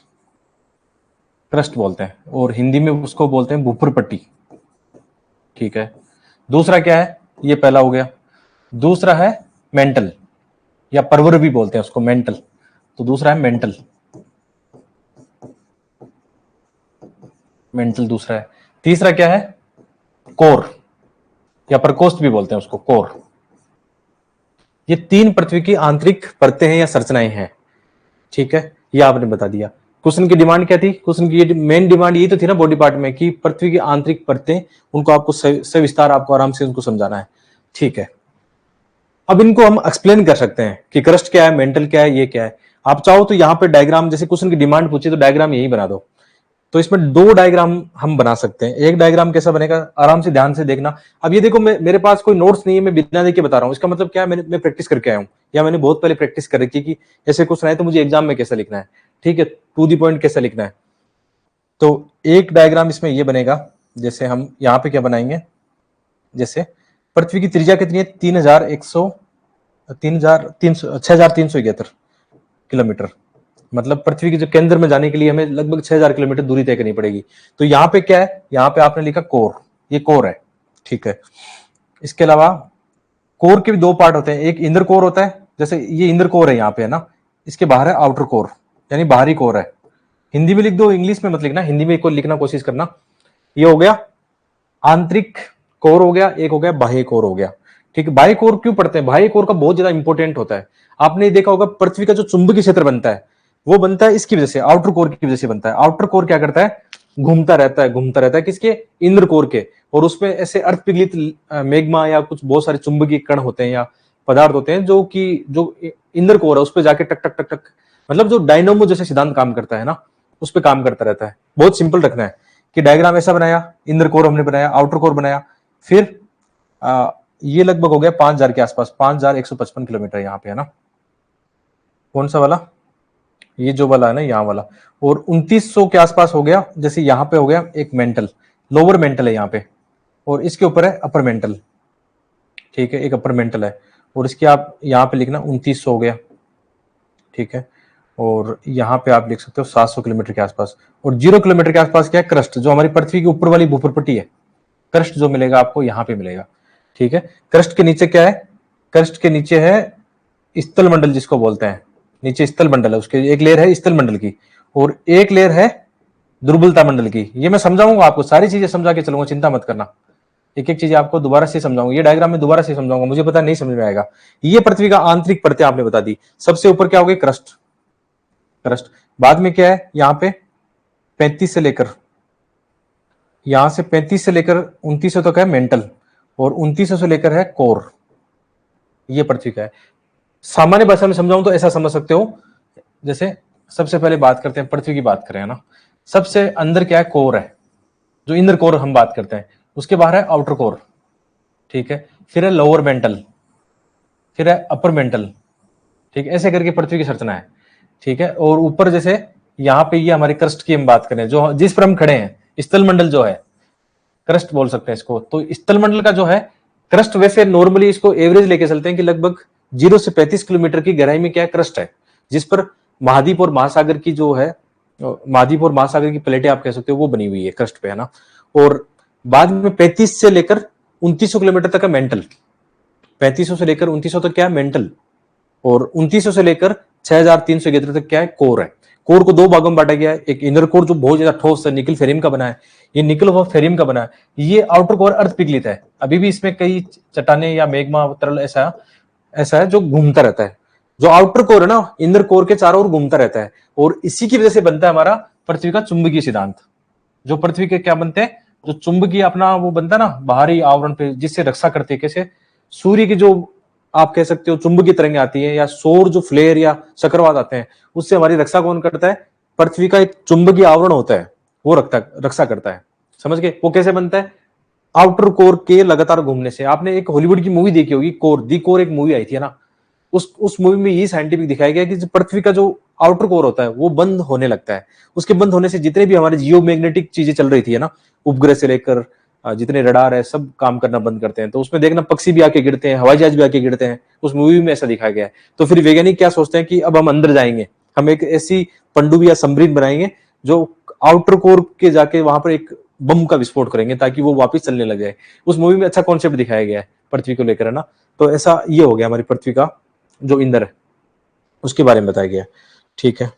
क्रस्ट बोलते हैं, और हिंदी में उसको बोलते हैं भूपरपट्टी। ठीक है, दूसरा क्या है? ये पहला हो गया। दूसरा है मेंटल, या परवर भी बोलते हैं उसको, मेंटल। तो दूसरा है मेंटल। मेंटल दूसरा है। तीसरा क्या है? कोर या प्रकोष्ठ भी बोलते हैं उसको, कोर। ये तीन पृथ्वी की आंतरिक परतें हैं या संरचनाएं हैं। ठीक है, ये आपने बता दिया। क्वेश्चन की डिमांड क्या थी? क्वेश्चन की मेन डिमांड ये तो थी ना बॉडी पार्ट में कि पृथ्वी की आंतरिक परतें, उनको आपको सविस्तार आपको आराम से उनको समझाना है। ठीक है, अब इनको हम एक्सप्लेन कर सकते हैं कि क्रस्ट क्या है, मेंटल क्या है, ये क्या है। आप चाहो तो यहाँ पे डायग्राम, जैसे क्वेश्चन की डिमांड पूछी तो डायग्राम यही बना दो। तो इसमें दो डायग्राम हम बना सकते हैं। एक डायग्राम कैसा बनेगा, आराम से ध्यान से देखना। अब ये देखो, मेरे पास कोई नोट्स नहीं है, मैं बिना देख के बता रहा हूँ। इसका मतलब क्या है, मैं प्रैक्टिस करके आया हूँ, या मैंने बहुत पहले प्रैक्टिस कर रखी है कि ऐसे क्वेश्चन आए तो मुझे एग्जाम में कैसा लिखना है। ठीक है, टू दी पॉइंट कैसा लिखना है। तो एक डायग्राम इसमें ये बनेगा, जैसे हम यहाँ पे क्या बनाएंगे, जैसे पृथ्वी की त्रिज्या कितनी है? 6,371 किलोमीटर। मतलब पृथ्वी के जो केंद्र में जाने के लिए हमें लगभग 6,000 किलोमीटर दूरी तय करनी पड़ेगी। तो यहाँ पे क्या है, यहाँ पे आपने लिखा कोर, ये कोर है। ठीक है, इसके अलावा कोर के भी दो पार्ट होते हैं। एक इंदर कोर होता है, जैसे ये इंदर कोर है यहाँ पे, है ना। इसके बाहर है आउटर कोर, यानी बाहरी कोर है। हिंदी में लिख दो, इंग्लिश में मत लिखना, हिंदी में लिखना कोशिश करना। ये हो गया आंतरिक कोर हो गया, एक हो गया बाह्य कोर हो गया। ठीक है, बाह्य कोर क्यों पढ़ते हैं? बाह्य कोर का बहुत ज्यादा इंपॉर्टेंट होता है। आपने देखा होगा पृथ्वी का जो चुंबकीय क्षेत्र बनता है वो बनता है इसकी वजह से, आउटर कोर की वजह से बनता है। आउटर कोर क्या करता है? घूमता रहता है किसके? इंद्र कोर के। और उसमें ऐसे अर्थ पिघलित मेग्मा या कुछ बहुत सारे चुंबकीय कण होते हैं या पदार्थ होते हैं जो कि जो इंद्र कोर है उस पर जाके टक टक टक टक, मतलब जो डायनोमो जैसे सिद्धांत काम करता है ना, उस पर काम करता रहता है। बहुत सिंपल रखना है कि डायग्राम ऐसा बनाया, इंद्र कोर हमने बनाया, आउटर कोर बनाया, फिर ये लगभग हो गया 5,000 के आसपास, 5,155 किलोमीटर यहाँ पे, है ना। कौन सा वाला? ये जो वाला है ना, यहाँ वाला। और 2900 के आसपास हो गया, जैसे यहाँ पे हो गया एक मेंटल, लोअर मेंटल है यहाँ पे, और इसके ऊपर है अपर मेंटल। ठीक है, एक अपर मेंटल है, और इसके आप यहाँ पे लिखना 2900 हो गया। ठीक है, और यहाँ पे आप लिख सकते हो 700 किलोमीटर के आसपास। और 0 किलोमीटर के आसपास क्या है? क्रस्ट, जो हमारी पृथ्वी की ऊपर वाली भूप्रपट्टी है। क्रस्ट जो मिलेगा आपको यहाँ पे मिलेगा। ठीक है, क्रस्ट के नीचे क्या है? क्रस्ट के नीचे है स्थल मंडल, जिसको बोलते हैं। नीचे स्थल मंडल है, उसके एक लेयर है स्थल मंडल की, और एक लेयर है दुर्बलता मंडल की। ये मैं समझाऊंगा आपको, सारी चीजें समझा के चलूंगा, चिंता मत करना। एक एक चीज आपको दोबारा से समझाऊंगा, ये डायग्राम में दोबारा से समझाऊंगा, मुझे पता नहीं समझ में आएगा। ये पृथ्वी का आंतरिक परतें आपने बता दी। सबसे ऊपर क्या हो गई? क्रस्ट। क्रस्ट बाद में क्या है? यहाँ पे 35 से लेकर, यहां से 35 से लेकर 2900 तक है मेंटल, और 2900 से लेकर है कोर। ये पृथ्वी का है। सामान्य भाषा में समझाऊं तो ऐसा समझ सकते हो, जैसे सबसे पहले बात करते हैं, पृथ्वी की बात करें, है ना। सबसे अंदर क्या है? कोर है, जो इंदर कोर हम बात करते हैं। उसके बाहर है आउटर कोर। ठीक है, फिर है लोअर मेंटल, फिर है अपर मेंटल। ठीक है, ऐसे करके पृथ्वी की संरचना है। ठीक है, और ऊपर जैसे यहाँ पे ये हमारी क्रस्ट की हम बात करें, जो जिस पर हम खड़े हैं, स्थल मंडल जो है, क्रस्ट बोल सकते हैं इसको। तो स्थल मंडल का जो है क्रस्ट, वैसे नॉर्मली इसको एवरेज लेके चलते हैं कि लगभग 0 से 35 किलोमीटर की गहराई में क्या है? क्रस्ट है, जिस पर महाद्वीप और महासागर की जो है, महाद्वीप और महासागर की प्लेटें आप कह सकते हो, वो बनी हुई है क्रस्ट पे, है ना। और बाद में 35 से लेकर 2900 किलोमीटर तक है मेंटल। 3500 से लेकर 2900 तक क्या है? मेंटल। और 2900 से लेकर 6,311 तक क्या है? कोर है। कोर को दो भागों में बांटा गया है। एक इनर कोर जो बहुत ज्यादा ठोस है, निकल फेरियम का बना है, ये निकल व फेरियम का बना है। ये आउटर कोर अर्थ पिघलित है, अभी भी इसमें कई चट्टाने या मेग्मा तरल ऐसा ऐसा है जो घूमता रहता है। जो आउटर कोर है ना, इनर कोर के चारों ओर घूमता रहता है, और इसी की वजह से बनता है हमारा पृथ्वी का चुंबकीय सिद्धांत। जो पृथ्वी के क्या बनते हैं? जो चुंबकीय अपना वो बनता है ना बाहरी आवरण पे, जिससे रक्षा करते हैं। कैसे? सूर्य की जो आप कह सकते हो चुंबकीय तरंगें आती है, या सौर जो फ्लेयर या चक्रवात आते हैं, उससे हमारी रक्षा कौन करता है? पृथ्वी का एक चुंबकीय आवरण होता है, वो रक्षा करता है। समझ गए? वो कैसे बनता है? आउटर कोर के लगातार घूमने से। आपने एक हॉलीवुड की मूवी देखी होगी, कोर, दी कोर एक मूवी आई थी, है ना। उस मूवी में ये साइंटिफिक दिखाया गया कि पृथ्वी का जो आउटर कोर होता है वो बंद होने लगता है। उसके बंद होने से जितने भी हमारे जियो मैग्नेटिक चीजें चल रही थी, है ना, उपग्रह से लेकर जितने रडार है, सब काम करना बंद करते हैं। तो उसमें देखना पक्षी भी आके गिरते हैं, हवाई जहाज भी आके गिरते हैं, उस मूवी में ऐसा दिखाया गया है। तो फिर वैज्ञानिक क्या सोचते हैं कि अब हम अंदर जाएंगे, हम एक ऐसी पनडुब्बी या सबमरीन बनाएंगे जो आउटर कोर के जाके वहां पर एक बम का विस्फोट करेंगे, ताकि वो वापस चलने लग जाए। उस मूवी में अच्छा कॉन्सेप्ट दिखाया गया है पृथ्वी को लेकर, है ना। तो ऐसा ये हो गया हमारी पृथ्वी का जो इंदर है, उसके बारे में बताया गया। ठीक है,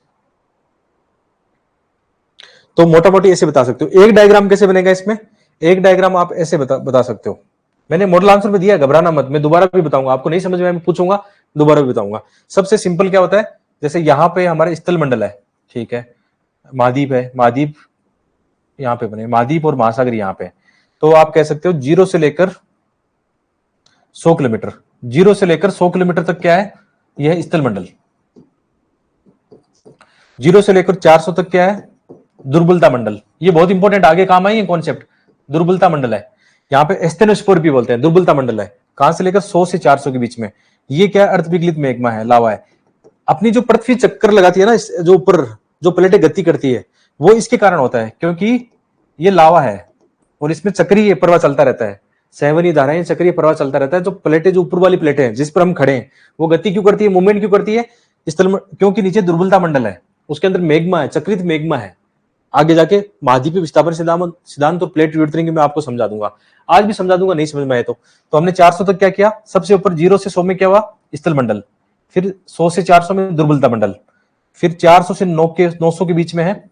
तो मोटा मोटी ऐसे बता सकते हो। एक डायग्राम कैसे बनेगा इसमें, एक डायग्राम आप ऐसे बता सकते हो। मैंने मॉडल आंसर में दिया, घबराना मत, मैं दोबारा भी बताऊंगा, आपको नहीं समझ में मैं पूछूंगा दोबारा भी बताऊंगा। सबसे सिंपल क्या होता है, जैसे यहाँ पे हमारे स्थल मंडल है, ठीक है, महाद्वीप है, महाद्वीप यहाँ पे बने, महाद्वीप और महासागर यहाँ पे, तो आप कह सकते हो 0 से लेकर 100 किलोमीटर, 0 से लेकर 100 किलोमीटर तक क्या है, यह है स्थल मंडल। 0 से लेकर 400 तक क्या है, दुर्बलता मंडल। ये बहुत इंपॉर्टेंट, आगे काम आई है कॉन्सेप्ट, दुर्बलता मंडल है। यहाँ पे स्टेनोस्पोर भी बोलते हैं, दुर्बलता मंडल है, कहां से लेकर 100 से 400 के बीच में। ये क्या है, अर्ध विगलित मैग्मा है, लावा है। अपनी जो पृथ्वी चक्कर लगाती है ना, जो ऊपर जो प्लेटें गति करती है, वो इसके कारण होता है, क्योंकि ये लावा है और इसमें चक्रीय प्रवाह चलता रहता है, सहवनीय धाराएं, चक्रीय प्रवाह चलता रहता है। जो प्लेटें, जो ऊपर वाली प्लेटें हैं जिस पर हम खड़े हैं, वो गति क्यों करती है, मूवमेंट क्यों करती है, क्योंकि नीचे दुर्बलता मंडल है, उसके अंदर मैग्मा है, चक्रित मैग्मा है। आगे जाके महाद्वीपीय विस्थापन सिद्धांत और प्लेट विवर्तन मैं आपको समझा दूंगा, आज भी समझा दूंगा, नहीं समझ में आए तो हमने 400 तक क्या किया, सबसे ऊपर 0 से 100 में क्या हुआ, स्थल मंडल, फिर 100 से 400 में दुर्बलता मंडल, फिर 400 से 900 के बीच में है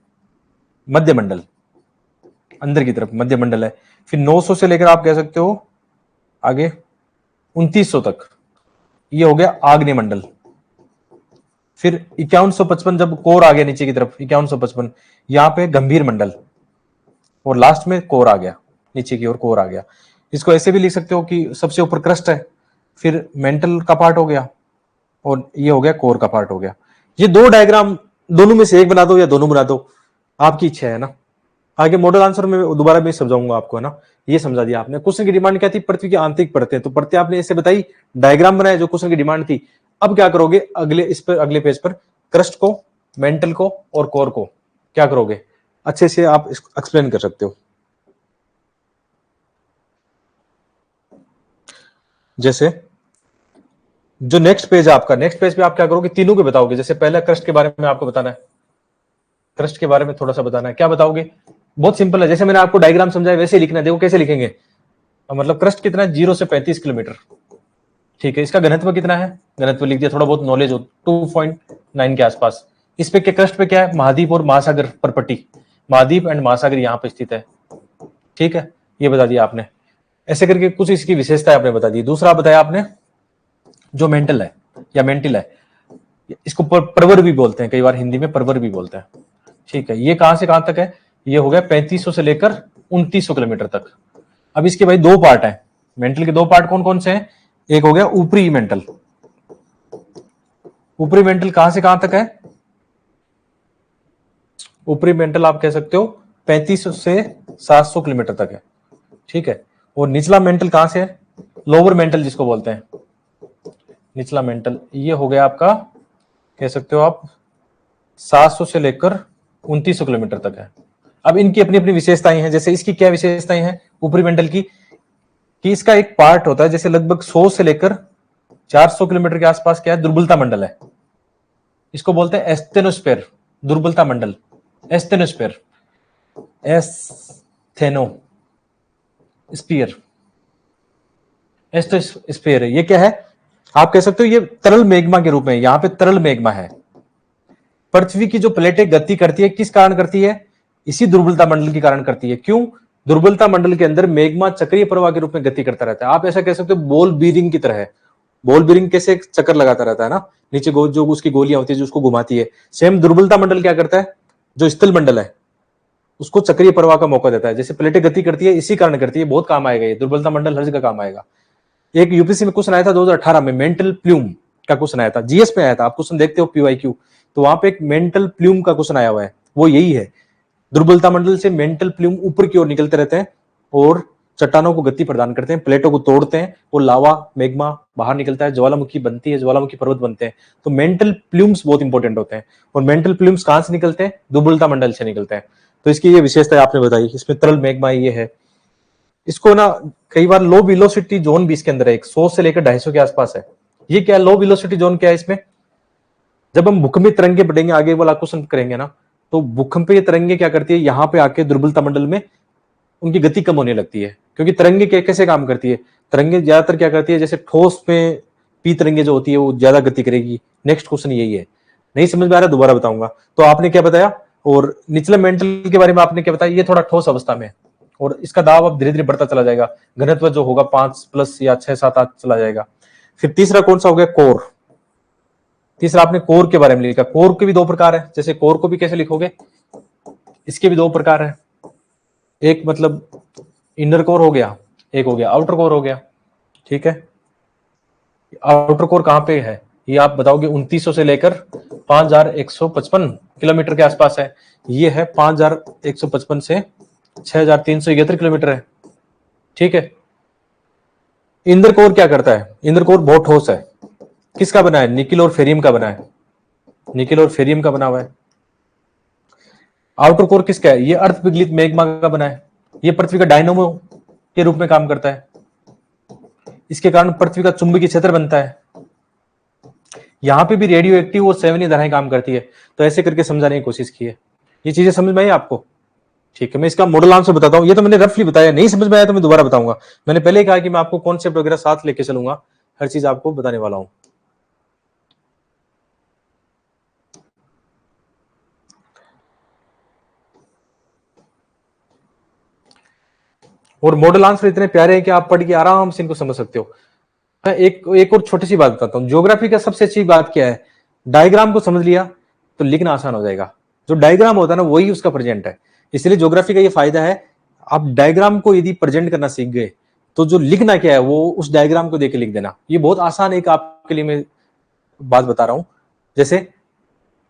मध्य मंडल, अंदर की तरफ मध्य मंडल है। फिर 900 से लेकर आप कह सकते हो आगे 2900 तक, ये हो गया आग्नेय मंडल। फिर 5155 जब कोर आ गया नीचे की तरफ, 5155 यहां पे गंभीर मंडल, और लास्ट में कोर आ गया, नीचे की ओर कोर आ गया। इसको ऐसे भी लिख सकते हो कि सबसे ऊपर क्रस्ट है, फिर मेंटल का पार्ट हो गया, और ये हो गया कोर का पार्ट हो गया। ये दो डायग्राम, दोनों में से एक बना दो या दोनों बना दो, आपकी इच्छा है ना। आगे मॉडल आंसर में दोबारा मैं समझाऊंगा आपको, है ना। ये समझा दिया आपने। क्वेश्चन की डिमांड क्या थी, पृथ्वी की आंतरिक परतें, तो परतें आपने ऐसे बताई, डायग्राम बनाया जो क्वेश्चन की डिमांड थी। अब क्या करोगे, अगले पेज पर क्रस्ट को, मेंटल को और कोर को क्या करोगे, अच्छे से आप एक्सप्लेन कर सकते हो। जैसे जो नेक्स्ट पेज है आपका, नेक्स्ट पेज पे आप क्या करोगे, तीनों के बताओगे। जैसे पहला क्रस्ट के बारे में आपको बताना है, क्रस्ट के बारे में थोड़ा सा बताना है, क्या बताओगे, बहुत सिंपल है, जैसे मैंने आपको डायग्राम समझाया वैसे लिखना है। देखो कैसे लिखेंगे, मतलब क्रस्ट कितना है, 0 से 35 किलोमीटर, ठीक है। इसका घनत्व कितना है, घनत्व लिख दिया, थोड़ा बहुत नॉलेज हो, 2.9 के आसपास। इस पे क्रस्ट पे क्या है, महाद्वीप और महासागर पर पट्टी, महाद्वीप एंड महासागर यहाँ पे स्थित है, ठीक है, ये बता दिया आपने। ऐसे करके कुछ इसकी विशेषताएं आपने बता दी। दूसरा बताया आपने जो मेंटल है या मेंटल है, इसको परवर भी बोलते हैं, कई बार हिंदी में परवर भी बोलते हैं, ठीक है। ये कहां से कहां तक है, ये हो गया 3500 से लेकर 2900 किलोमीटर तक। अब इसके भाई दो पार्ट है, मेंटल के दो पार्ट कौन कौन से हैं, एक हो गया ऊपरी मेंटल, ऊपरी मेंटल कहां से कहां तक है, ऊपरी मेंटल आप कह सकते हो 3500 से 700 किलोमीटर तक है, ठीक है। और निचला मेंटल कहां से है, लोअर मेंटल जिसको बोलते हैं, निचला मेंटल, ये हो गया आपका, कह सकते हो आप 700 से लेकर 2900 किलोमीटर तक है। अब इनकी अपनी अपनी विशेषताएं हैं। जैसे इसकी क्या विशेषताएं हैं ऊपरी मेंटल की, कि इसका एक पार्ट होता है, जैसे लगभग 100 से लेकर 400 किलोमीटर के आसपास क्या है, दुर्बलता मंडल है, इसको बोलते हैं एस्थेनोस्फेयर, दुर्बलता मंडल, एस्थेनोस्फेयर, एस्थेनो स्फीयर, एस्थेनोस्फेयर है। ये क्या है, आप कह सकते हो ये तरल मैग्मा के रूप में, यहां पे तरल मैग्मा है। पृथ्वी की जो प्लेटें गति करती है, किस कारण करती है, इसी दुर्बलता मंडल के कारण करती है। क्यों, दुर्बलता मंडल के अंदर मैग्मा चक्रीय प्रवाह के रूप में गति करता रहता है। आप ऐसा कह सकते हो बॉल बीरिंग की तरह है, बॉल बीरिंग कैसे एक चक्कर लगाता रहता है ना, नीचे जो उसकी गोलियां होती है जो उसको घुमाती है, सेम दुर्बलता मंडल क्या करता है, जो स्थल मंडल है उसको चक्रीय प्रवाह का मौका देता है। जैसे प्लेटें गति करती है इसी कारण करती है, बहुत काम आएगा ये दुर्बलता मंडल, हर जगह काम आएगा। एक यूपीएससी में क्वेश्चन आया था 2018 में, मेंटल प्लूम का क्वेश्चन आया था, जीएस में आया था, आप क्वेश्चन देखते हो पीवाईक्यू, तो वहां पे एक मेंटल प्लूम का क्वेश्चन आया हुआ है, वो यही है, दुर्बलता मंडल से मेंटल प्लूम ऊपर की ओर निकलते रहते हैं और चट्टानों को गति प्रदान करते हैं, प्लेटों को तोड़ते हैं, वो लावा मैग्मा बाहर निकलता है, ज्वालामुखी बनती है, ज्वालामुखी पर्वत बनते हैं। तो मेंटल प्लूम्स बहुत इंपॉर्टेंट होते हैं। और मेंटल प्लूम्स कहां से निकलते हैं, दुर्बलता मंडल से निकलते हैं। तो इसकी ये विशेषता आपने बताई, इसमें तरल मैग्मा ये है। इसको ना कई बार लो वेलोसिटी जोन भी इसके अंदर है, 100 से लेकर 250 के आसपास है। ये क्या लो वेलोसिटी जोन क्या है, इसमें जब हम भूकंपीय तरंगे पढ़ेंगे, आगे वाला क्वेश्चन करेंगे ना, तो भूकंपीय तरंगे क्या करती है, यहाँ पे आके दुर्बलता मंडल में उनकी गति कम होने लगती है। क्योंकि तरंगे कैसे काम करती है, तरंगे ज्यादातर क्या करती है, जैसे ठोस में पी तरंगे जो होती है वो ज्यादा गति करेगी। नेक्स्ट क्वेश्चन यही है, नहीं समझ में आ रहा दोबारा बताऊंगा। तो आपने क्या बताया, और निचले मेंटल के बारे में आपने क्या बताया, ये थोड़ा ठोस अवस्था में है और इसका दाब अब धीरे धीरे बढ़ता चला जाएगा, घनत्व जो होगा 5+ या 6-7-8 चला जाएगा। फिर तीसरा कौन सा हो गया, कोर। तीसरा आपने कोर के बारे में लिखा। कोर के भी दो प्रकार है, जैसे कोर को भी कैसे लिखोगे, इसके भी दो प्रकार है, एक मतलब इनर कोर हो गया, एक हो गया आउटर कोर हो गया। ठीक है, आउटर कोर कहां पे है ये आप बताओगे, 2900 से लेकर 5155 किलोमीटर के आसपास है। ये है 5155 से 6371 किलोमीटर है। ठीक है, इंदर कोर क्या करता है, इंदर कोर बहुत ठोस है। किसका बना है, निकिल और फेरियम का बना है, निकिल और फेरियम का बना हुआ है। आउटर कोर किसका है, ये अर्ध पिघलित मैग्मा का बना है। ये पृथ्वी का डायनामो के रूप में काम करता है, इसके कारण पृथ्वी का चुंबकीय क्षेत्र बनता है। यहां पे भी रेडियो एक्टिव और सेवनी धाराएं काम करती है। तो ऐसे करके समझाने की कोशिश की है। ये चीजें समझ में आई आपको? ठीक है, मैं इसका मॉडल आंसर बताता हूं। ये तो मैंने रफली बताया, नहीं समझ में आया तो मैं दोबारा बताऊंगा। मैंने पहले ही कहा कि मैं आपको कॉन्सेप्ट वगैरह साथ लेके चलूंगा, हर चीज आपको बताने वाला हूं। और मॉडल आंसर इतने प्यारे हैं कि आप पढ़ के आराम से इनको समझ सकते हो। मैं एक और छोटी सी बात बताता हूँ। ज्योग्राफी का सबसे अच्छी बात क्या है, डायग्राम को समझ लिया तो लिखना आसान हो जाएगा। जो डायग्राम होता है ना वही उसका प्रेजेंट है। इसलिए ज्योग्राफी का ये फायदा है, आप डायग्राम को यदि प्रेजेंट करना सीख गए तो जो लिखना क्या है वो उस डायग्राम को देख के लिख देना। ये बहुत आसान एक आपके लिए मैं बात बता रहा हूं। जैसे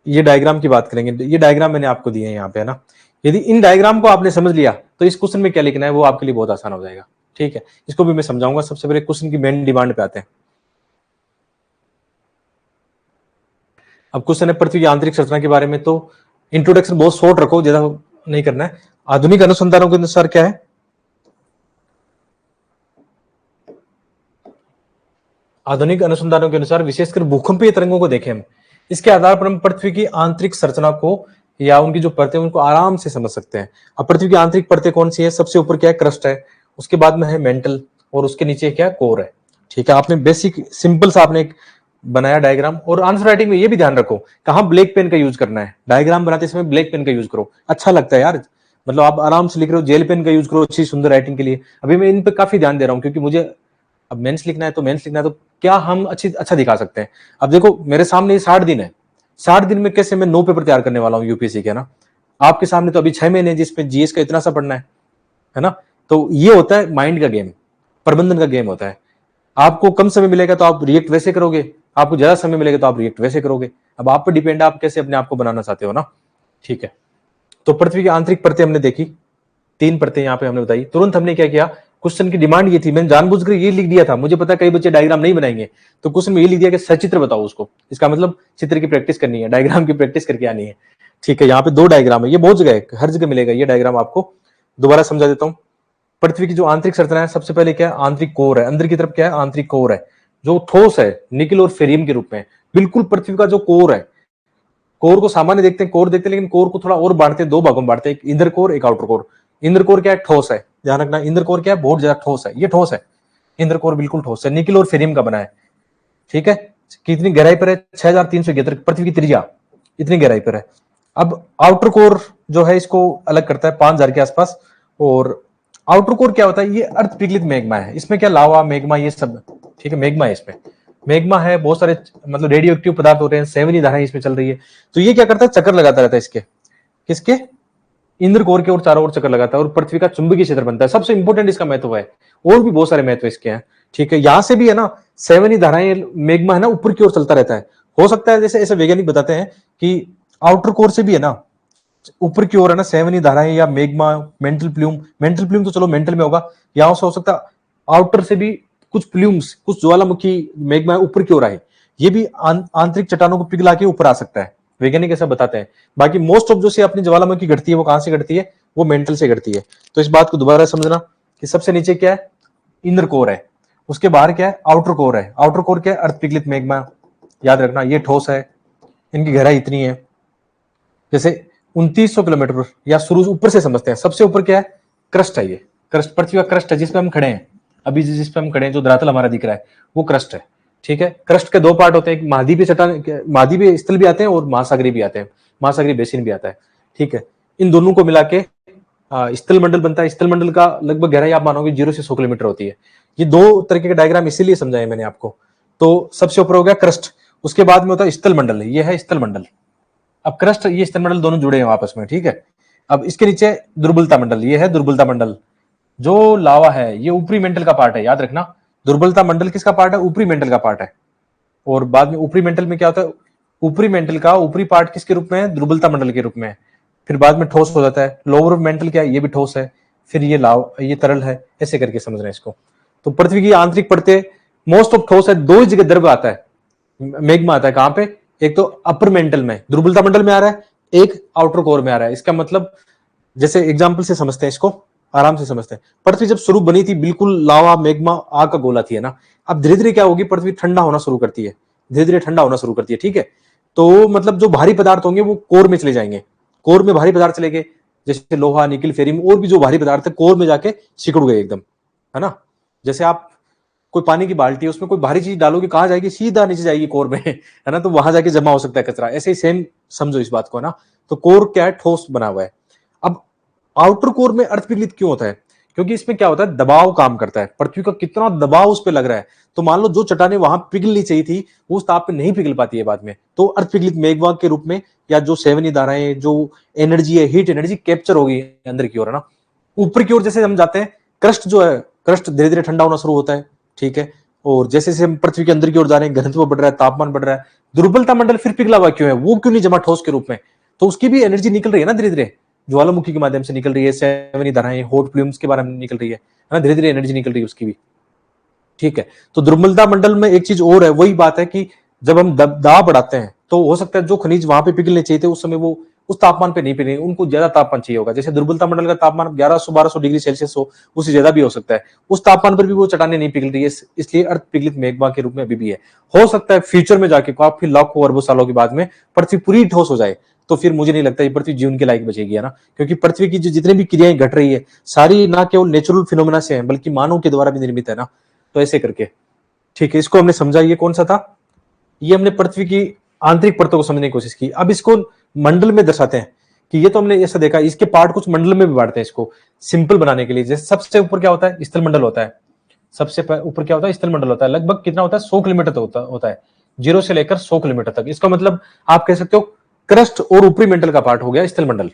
ये डायग्राम की बात करेंगे, ये डायग्राम मैंने आपको दिए हैं यहाँ पे, है ना। यदि इन डायग्राम को आपने समझ लिया तो इस क्वेश्चन में क्या लिखना है वो आपके लिए बहुत आसान हो जाएगा। ठीक है, इसको भी मैं समझाऊंगा। सबसे पहले क्वेश्चन की मेन डिमांड पे आते हैं। अब क्वेश्चन है पृथ्वी की आंतरिक संरचना के बारे में। तो इंट्रोडक्शन बहुत शॉर्ट रखो, ज्यादा नहीं करना है। आधुनिक अनुसंधानों के अनुसार क्या है, आधुनिक अनुसंधानों के अनुसार विशेषकर भूकंपीय तरंगों को देखें हम, इसके आधार पर हम पृथ्वी की आंतरिक संरचना को या उनकी जो परतें उनको आराम से समझ सकते हैं। अब पृथ्वी की आंतरिक परतें कौन सी है, सबसे ऊपर क्या है, क्रस्ट है, उसके बाद में है मेंटल, और उसके नीचे क्या है, कोर है। ठीक है, आपने बेसिक सिंपल सा आपने एक बनाया डायग्राम। और आंसर राइटिंग में ये भी ध्यान रखो कहां ब्लैक पेन का यूज करना है। डायग्राम बनाते समय ब्लैक पेन का यूज करो, अच्छा लगता है यार, मतलब आप आराम से लिख रहे हो। जेल पेन का यूज करो अच्छी सुंदर राइटिंग के लिए। अभी मैं इन पे काफी ध्यान दे रहा हूँ क्योंकि मुझे अब मेंस लिखना है तो मेंस लिखना है तो क्या हम अच्छा दिखा सकते हैं। अब देखो मेरे सामने 60 दिन है, 60 दिन में कैसे मैं 9 पेपर तैयार करने वाला हूँ यूपीएससी के, ना। आपके सामने तो अभी 6 महीने जिसमें जीएस का इतना सा पढ़ना है ना। तो ये होता है माइंड का गेम, प्रबंधन का गेम होता है। आपको कम समय मिलेगा तो आप रिएक्ट वैसे करोगे, आपको ज्यादा समय मिलेगा तो आप रिएक्ट वैसे करोगे। अब आप पर डिपेंड है आप कैसे अपने आप को बनाना चाहते हो, ना। ठीक है, तो पृथ्वी की आंतरिक परतें हमने देखी, 3 परतें यहाँ पे हमने बताई। तुरंत हमने क्या किया, क्वेश्चन की डिमांड ये थी, मैंने जानबूझकर ये लिख दिया था, मुझे पता है कई बच्चे डायग्राम नहीं बनाएंगे, तो क्वेश्चन में ये लिख दिया कि सचित्र बताओ उसको। इसका मतलब चित्र की प्रैक्टिस करनी है, डायग्राम की प्रैक्टिस करके आनी है। ठीक है, यहाँ पे 2 डायग्राम है, ये बहुत जगह है, हर जगह मिलेगा ये डायग्राम आपको। दोबारा समझा देता हूँ। पृथ्वी की जो आंतरिक संरचना है, सबसे पहले क्या है, आंतरिक कोर है। अंदर की तरफ क्या है, आंतरिक कोर है, जो ठोस है, निकिल और फेरियम के रूप में। बिल्कुल पृथ्वी का जो कोर है, कोर को सामान्य देखते हैं, कोर देखते हैं, लेकिन कोर को थोड़ा और बांटते हैं, 2 भागों में बांटते हैं, एक इंदर कोर, एक आउटर कोर। इंदर कोर क्या है, ठोस है, ध्यान रखना। इंदर कोर क्या है, बहुत ज्यादा ठोस है, ये ठोस है। इंदर कोर बिल्कुल ठोस है, निकिल और फेरियम का बना है। ठीक है, कितनी गहराई पर है, 6371, पृथ्वी की त्रिज्या इतनी गहराई पर है। अब आउटर कोर जो है इसको अलग करता है 5000 के आसपास। और आउटर कोर क्या होता है, ये अर्ध पिघलित मैग्मा है। इसमें क्या, लावा, मैग्मा, ये सब, ठीक है, मैग्मा है इसमें, मैग्मा है, बहुत सारे मतलब रेडियो एक्टिव पदार्थ होते हैं, सेवनी धाराएं इसमें चल रही है। तो ये क्या करता है, चक्कर लगाता रहता है इसके, किसके, इंद्र कोर के, और चारों ओर चक्कर लगाता है और पृथ्वी का चुंबकीय क्षेत्र बनता है। सबसे इंपॉर्टेंट इसका महत्व है, और भी बहुत सारे महत्व इसके हैं। ठीक है, यहां से भी है ना, सेवनी धाराएं, मैग्मा है ना, ऊपर की ओर चलता रहता है। हो सकता है जैसे ऐसे वैज्ञानिक बताते हैं कि आउटर कोर से भी है ना, ऊपर की ओर है ना, सेवनी धाराएं या मैग्मा, मेंटल प्लूम तो चलो मेंटल में होगा, यहां से हो सकता है आउटर से भी कुछ प्लूम्स, कुछ ज्वालामुखी मैग्मा ऊपर की ओर आए, ये भी आंतरिक चट्टानों को पिघला के ऊपर आ सकता है। वैज्ञानिक ऐसा बताते हैं। बाकी मोस्ट ऑफ जो से अपनी ज्वालामुखी घटती है वो कहां से घटती है, वो मेंटल से घटती है। तो इस बात को दोबारा समझना कि सबसे नीचे क्या है, इंद्र कोर है, उसके बाहर क्या है, आउटर कोर है। आउटर कोर क्या है, अर्ध पिघलित मैग्मा, याद रखना, ये ठोस है, इनकी गहराई इतनी है। जैसे 2900 किलोमीटर या शुरू ऊपर से समझते हैं। सबसे ऊपर क्या है, क्रस्ट है, ये क्रस्ट, पृथ्वी का क्रस्ट है जिसपे हम खड़े हैं अभी, जिसपे हम खड़े हैं, जो धरातल हमारा दिख रहा है वो क्रस्ट है। ठीक है, क्रस्ट के 2 पार्ट होते हैं, एक महाद्वीपीय चट्टान, महाद्वीपीय स्थल भी आते हैं और महासागरीय भी आते हैं, महासागरीय बेसिन भी आता है। ठीक है। इन दोनों को मिला के स्थल मंडल बनता है। स्थल मंडल का लगभग गहराई आप मानोगे 0 से 100 किलोमीटर होती है। ये दो तरीके के डायग्राम इसीलिए समझाए मैंने आपको। तो सबसे ऊपर हो गया क्रस्ट, उसके बाद में होता है स्थल मंडल, ये है स्थल मंडल। अब क्रस्ट ये स्थल मंडल दोनों जुड़े हैं आपस में, ठीक है। अब इसके नीचे दुर्बलता मंडल, ये है दुर्बलता मंडल। जो लावा है ये ऊपरी मेंटल का पार्ट है, याद रखना। दुर्बलता मंडल किसका पार्ट है? ऊपरी मेंटल का पार्ट है। और बाद में ऊपरी मेंटल में क्या होता है? ऊपरी मेंटल का ऊपरी पार्ट किसके रूप में है? दुर्बलता मंडल के रूप में है। फिर बाद में ठोस हो जाता है। लोअर मेंटल क्या है? ये भी ठोस है। फिर ये ये तरल है। ऐसे करके समझ रहे हैं इसको। तो पृथ्वी की आंतरिक परतें मोस्ट ऑफ ठोस है। दो ही जगह द्रव आता है, मैग्मा आता है। कहां पे? एक तो अपर मेंटल में, दुर्बलता मंडल में आ रहा है, एक आउटर कोर में आ रहा है। इसका मतलब जैसे एग्जाम्पल से समझते हैं इसको, आराम से समझते हैं। पृथ्वी जब शुरू बनी थी बिल्कुल लावा मैग्मा आग का गोला थी, है ना। अब धीरे धीरे क्या होगी? पृथ्वी ठंडा होना शुरू करती है, धीरे धीरे ठंडा होना शुरू करती है, ठीक है। तो मतलब जो भारी पदार्थ होंगे वो कोर में चले जाएंगे। कोर में भारी पदार्थ चले गए, जैसे लोहा, निकल, फेरियम और भी जो भारी पदार्थ है कोर में जाके सिकुड़ गए एकदम, है ना। जैसे आप कोई पानी की बाल्टी है, उसमें कोई भारी चीज डालोगे, कहां जाएगी? सीधा नीचे जाएगी कोर में, है ना। तो वहां जाके जमा हो सकता है कचरा। ऐसे ही सेम समझो इस बात को, है ना। तो कोर क्या है? ठोस बना हुआ है। अब आउटर कोर में अर्थ पिघलित क्यों होता है? क्योंकि इसमें क्या होता है? दबाव काम करता है। पृथ्वी का कितना दबाव उस पर लग रहा है। तो मान लो जो चट्टानें वहां पिघलनी चाहिए थी वो उस ताप पे नहीं पिघल पाती है बाद में, तो अर्थ पिघलित मेघवा के रूप में, या जो सेवनी धाराएं, जो एनर्जी है, हीट एनर्जी कैप्चर होगी अंदर की ओर, है ना। ऊपर की ओर जैसे हम जाते हैं, क्रस्ट जो है, क्रस्ट धीरे धीरे ठंडा होना शुरू होता है, ठीक है। और जैसे जैसे हम पृथ्वी के अंदर की ओर जा रहे हैं, घनत्व बढ़ रहा है, तापमान बढ़ रहा है। दुर्बलता मंडल फिर पिघला हुआ क्यों है? वो क्यों नहीं जमा ठोस के रूप में? तो उसकी भी एनर्जी निकल रही है ना धीरे धीरे, ज्वालामुखी के माध्यम से निकल रही है, सेवनी धाराएं, हॉट प्लूम्स के बारे में निकल रही है ना, धीरे धीरे एनर्जी निकल रही है उसकी भी, ठीक है। तो दुर्बलता मंडल में एक चीज और है, वही बात है कि जब हम दाब बढ़ाते हैं तो हो सकता है जो खनिज वहां पे पिघलने चाहिए थे उस समय वो उस तापमान पे नहीं पिघले, उनको ज्यादा तापमान चाहिए होगा। जैसे दुर्बलता मंडल का तापमान 1100-1200 डिग्री सेल्सियस हो, उससे ज्यादा भी हो सकता है। उस तापमान पर भी वो चट्टानें नहीं पिघल रही है, इसलिए अर्थ पिघलित मेघमा के रूप में अभी भी है। हो सकता है फ्यूचर में जाके काफी लाखों अरबों सालों के बाद में पृथ्वी पूरी ठोस हो जाए, तो फिर मुझे नहीं लगता ये पृथ्वी जीवन के लायक बचेगी, है ना। क्योंकि पृथ्वी की जो जितनी भी क्रियाएं घट रही है सारी ना केवल नेचुरल फिनोमेना से है बल्कि मानव के द्वारा भी निर्मित है ना। तो ऐसे करके, ठीक है, इसको हमने समझा। ये कौन सा था? ये हमने पृथ्वी की आंतरिक परतों को समझने की कोशिश की। अब इसको मंडल में दर्शाते हैं कि ये तो हमने ऐसा देखा, इसके पार्ट कुछ मंडल में भी बांटते हैं इसको सिंपल बनाने के लिए। जैसे सबसे ऊपर क्या होता है? स्थल मंडल होता है। सबसे ऊपर क्या होता है? स्थल मंडल होता है। लगभग कितना होता है? 100 किलोमीटर तक होता है, 0 से लेकर 100 किलोमीटर तक। इसका मतलब आप कह सकते हो क्रस्ट और ऊपरी मेंटल का पार्ट हो गया स्थल मंडल।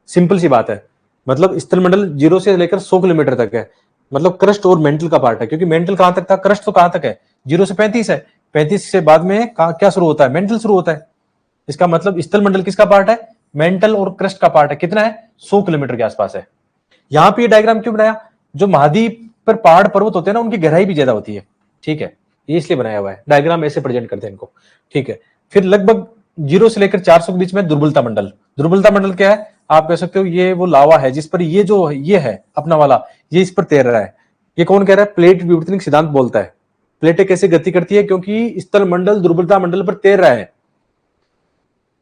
सिंपल सी बात है। मतलब स्थल मंडल 0 से लेकर 100 किलोमीटर तक है, मतलब क्रस्ट और मेंटल का पार्ट है। क्योंकि मेंटल कहां तक था? क्रस्ट तो कहां तक है? 0 से 35 है। 35 से बाद में क्या शुरू होता है? मेंटल शुरू होता है। इसका मतलब स्थल मंडल किसका पार्ट है? मेंटल और क्रस्ट का पार्ट है। कितना है? 100 किलोमीटर के आसपास है। यहां पे ये डायग्राम क्यों बनाया? जो महाद्वीप पर पहाड़ पर्वत होते हैं ना, उनकी गहराई भी ज्यादा होती है, ठीक है। ये इसलिए बनाया हुआ है, डायग्राम ऐसे प्रेजेंट करते हैं इनको, ठीक है। फिर लगभग 0 से लेकर 400 के बीच में दुर्बलता मंडल। दुर्बलता मंडल क्या है? आप कह सकते हो ये वो लावा है जिस पर ये जो ये है अपना वाला, ये इस पर तैर रहा है। ये कौन कह रहा है? प्लेट विवर्तनिक सिद्धांत बोलता है। प्लेटें कैसे गति करती है? क्योंकि स्थल मंडल दुर्बलता मंडल पर तैर रहा है।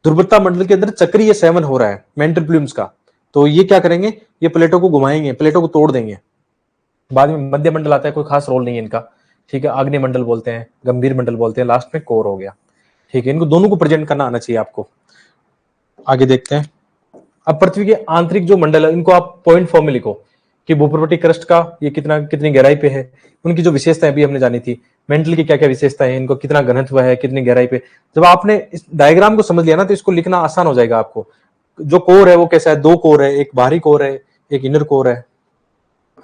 दुर्बलता मंडल के अंदर चक्रीय सेवन हो रहा है मेंटल प्लूम्स का। तो ये क्या करेंगे? ये प्लेटों को घुमाएंगे, प्लेटों को तोड़ देंगे। बाद में मध्य मंडल आता है, कोई खास रोल नहीं है इनका, ठीक है। आग्नेय मंडल बोलते हैं, गंभीर मंडल बोलते हैं, लास्ट में कोर हो गया, ठीक है। इनको दोनों को प्रेजेंट करना आना चाहिए आपको। आगे देखते हैं। अब पृथ्वी के आंतरिक जो मंडल है इनको आप पॉइंट फॉर्म में लिखो कि भूपर्वतीय क्रस्ट का ये कितनी गहराई पे है, उनकी जो विशेषताएं भी हमने जानी थी। मेंटल की क्या क्या विशेषताएं हैं, इनको कितना घनत्व है, कितनी गहराई पे। जब आपने इस डायग्राम को समझ लिया ना तो इसको लिखना आसान हो जाएगा आपको। जो कोर है वो कैसा है? 2 कोर है, एक बाहरी कोर है, एक इनर कोर है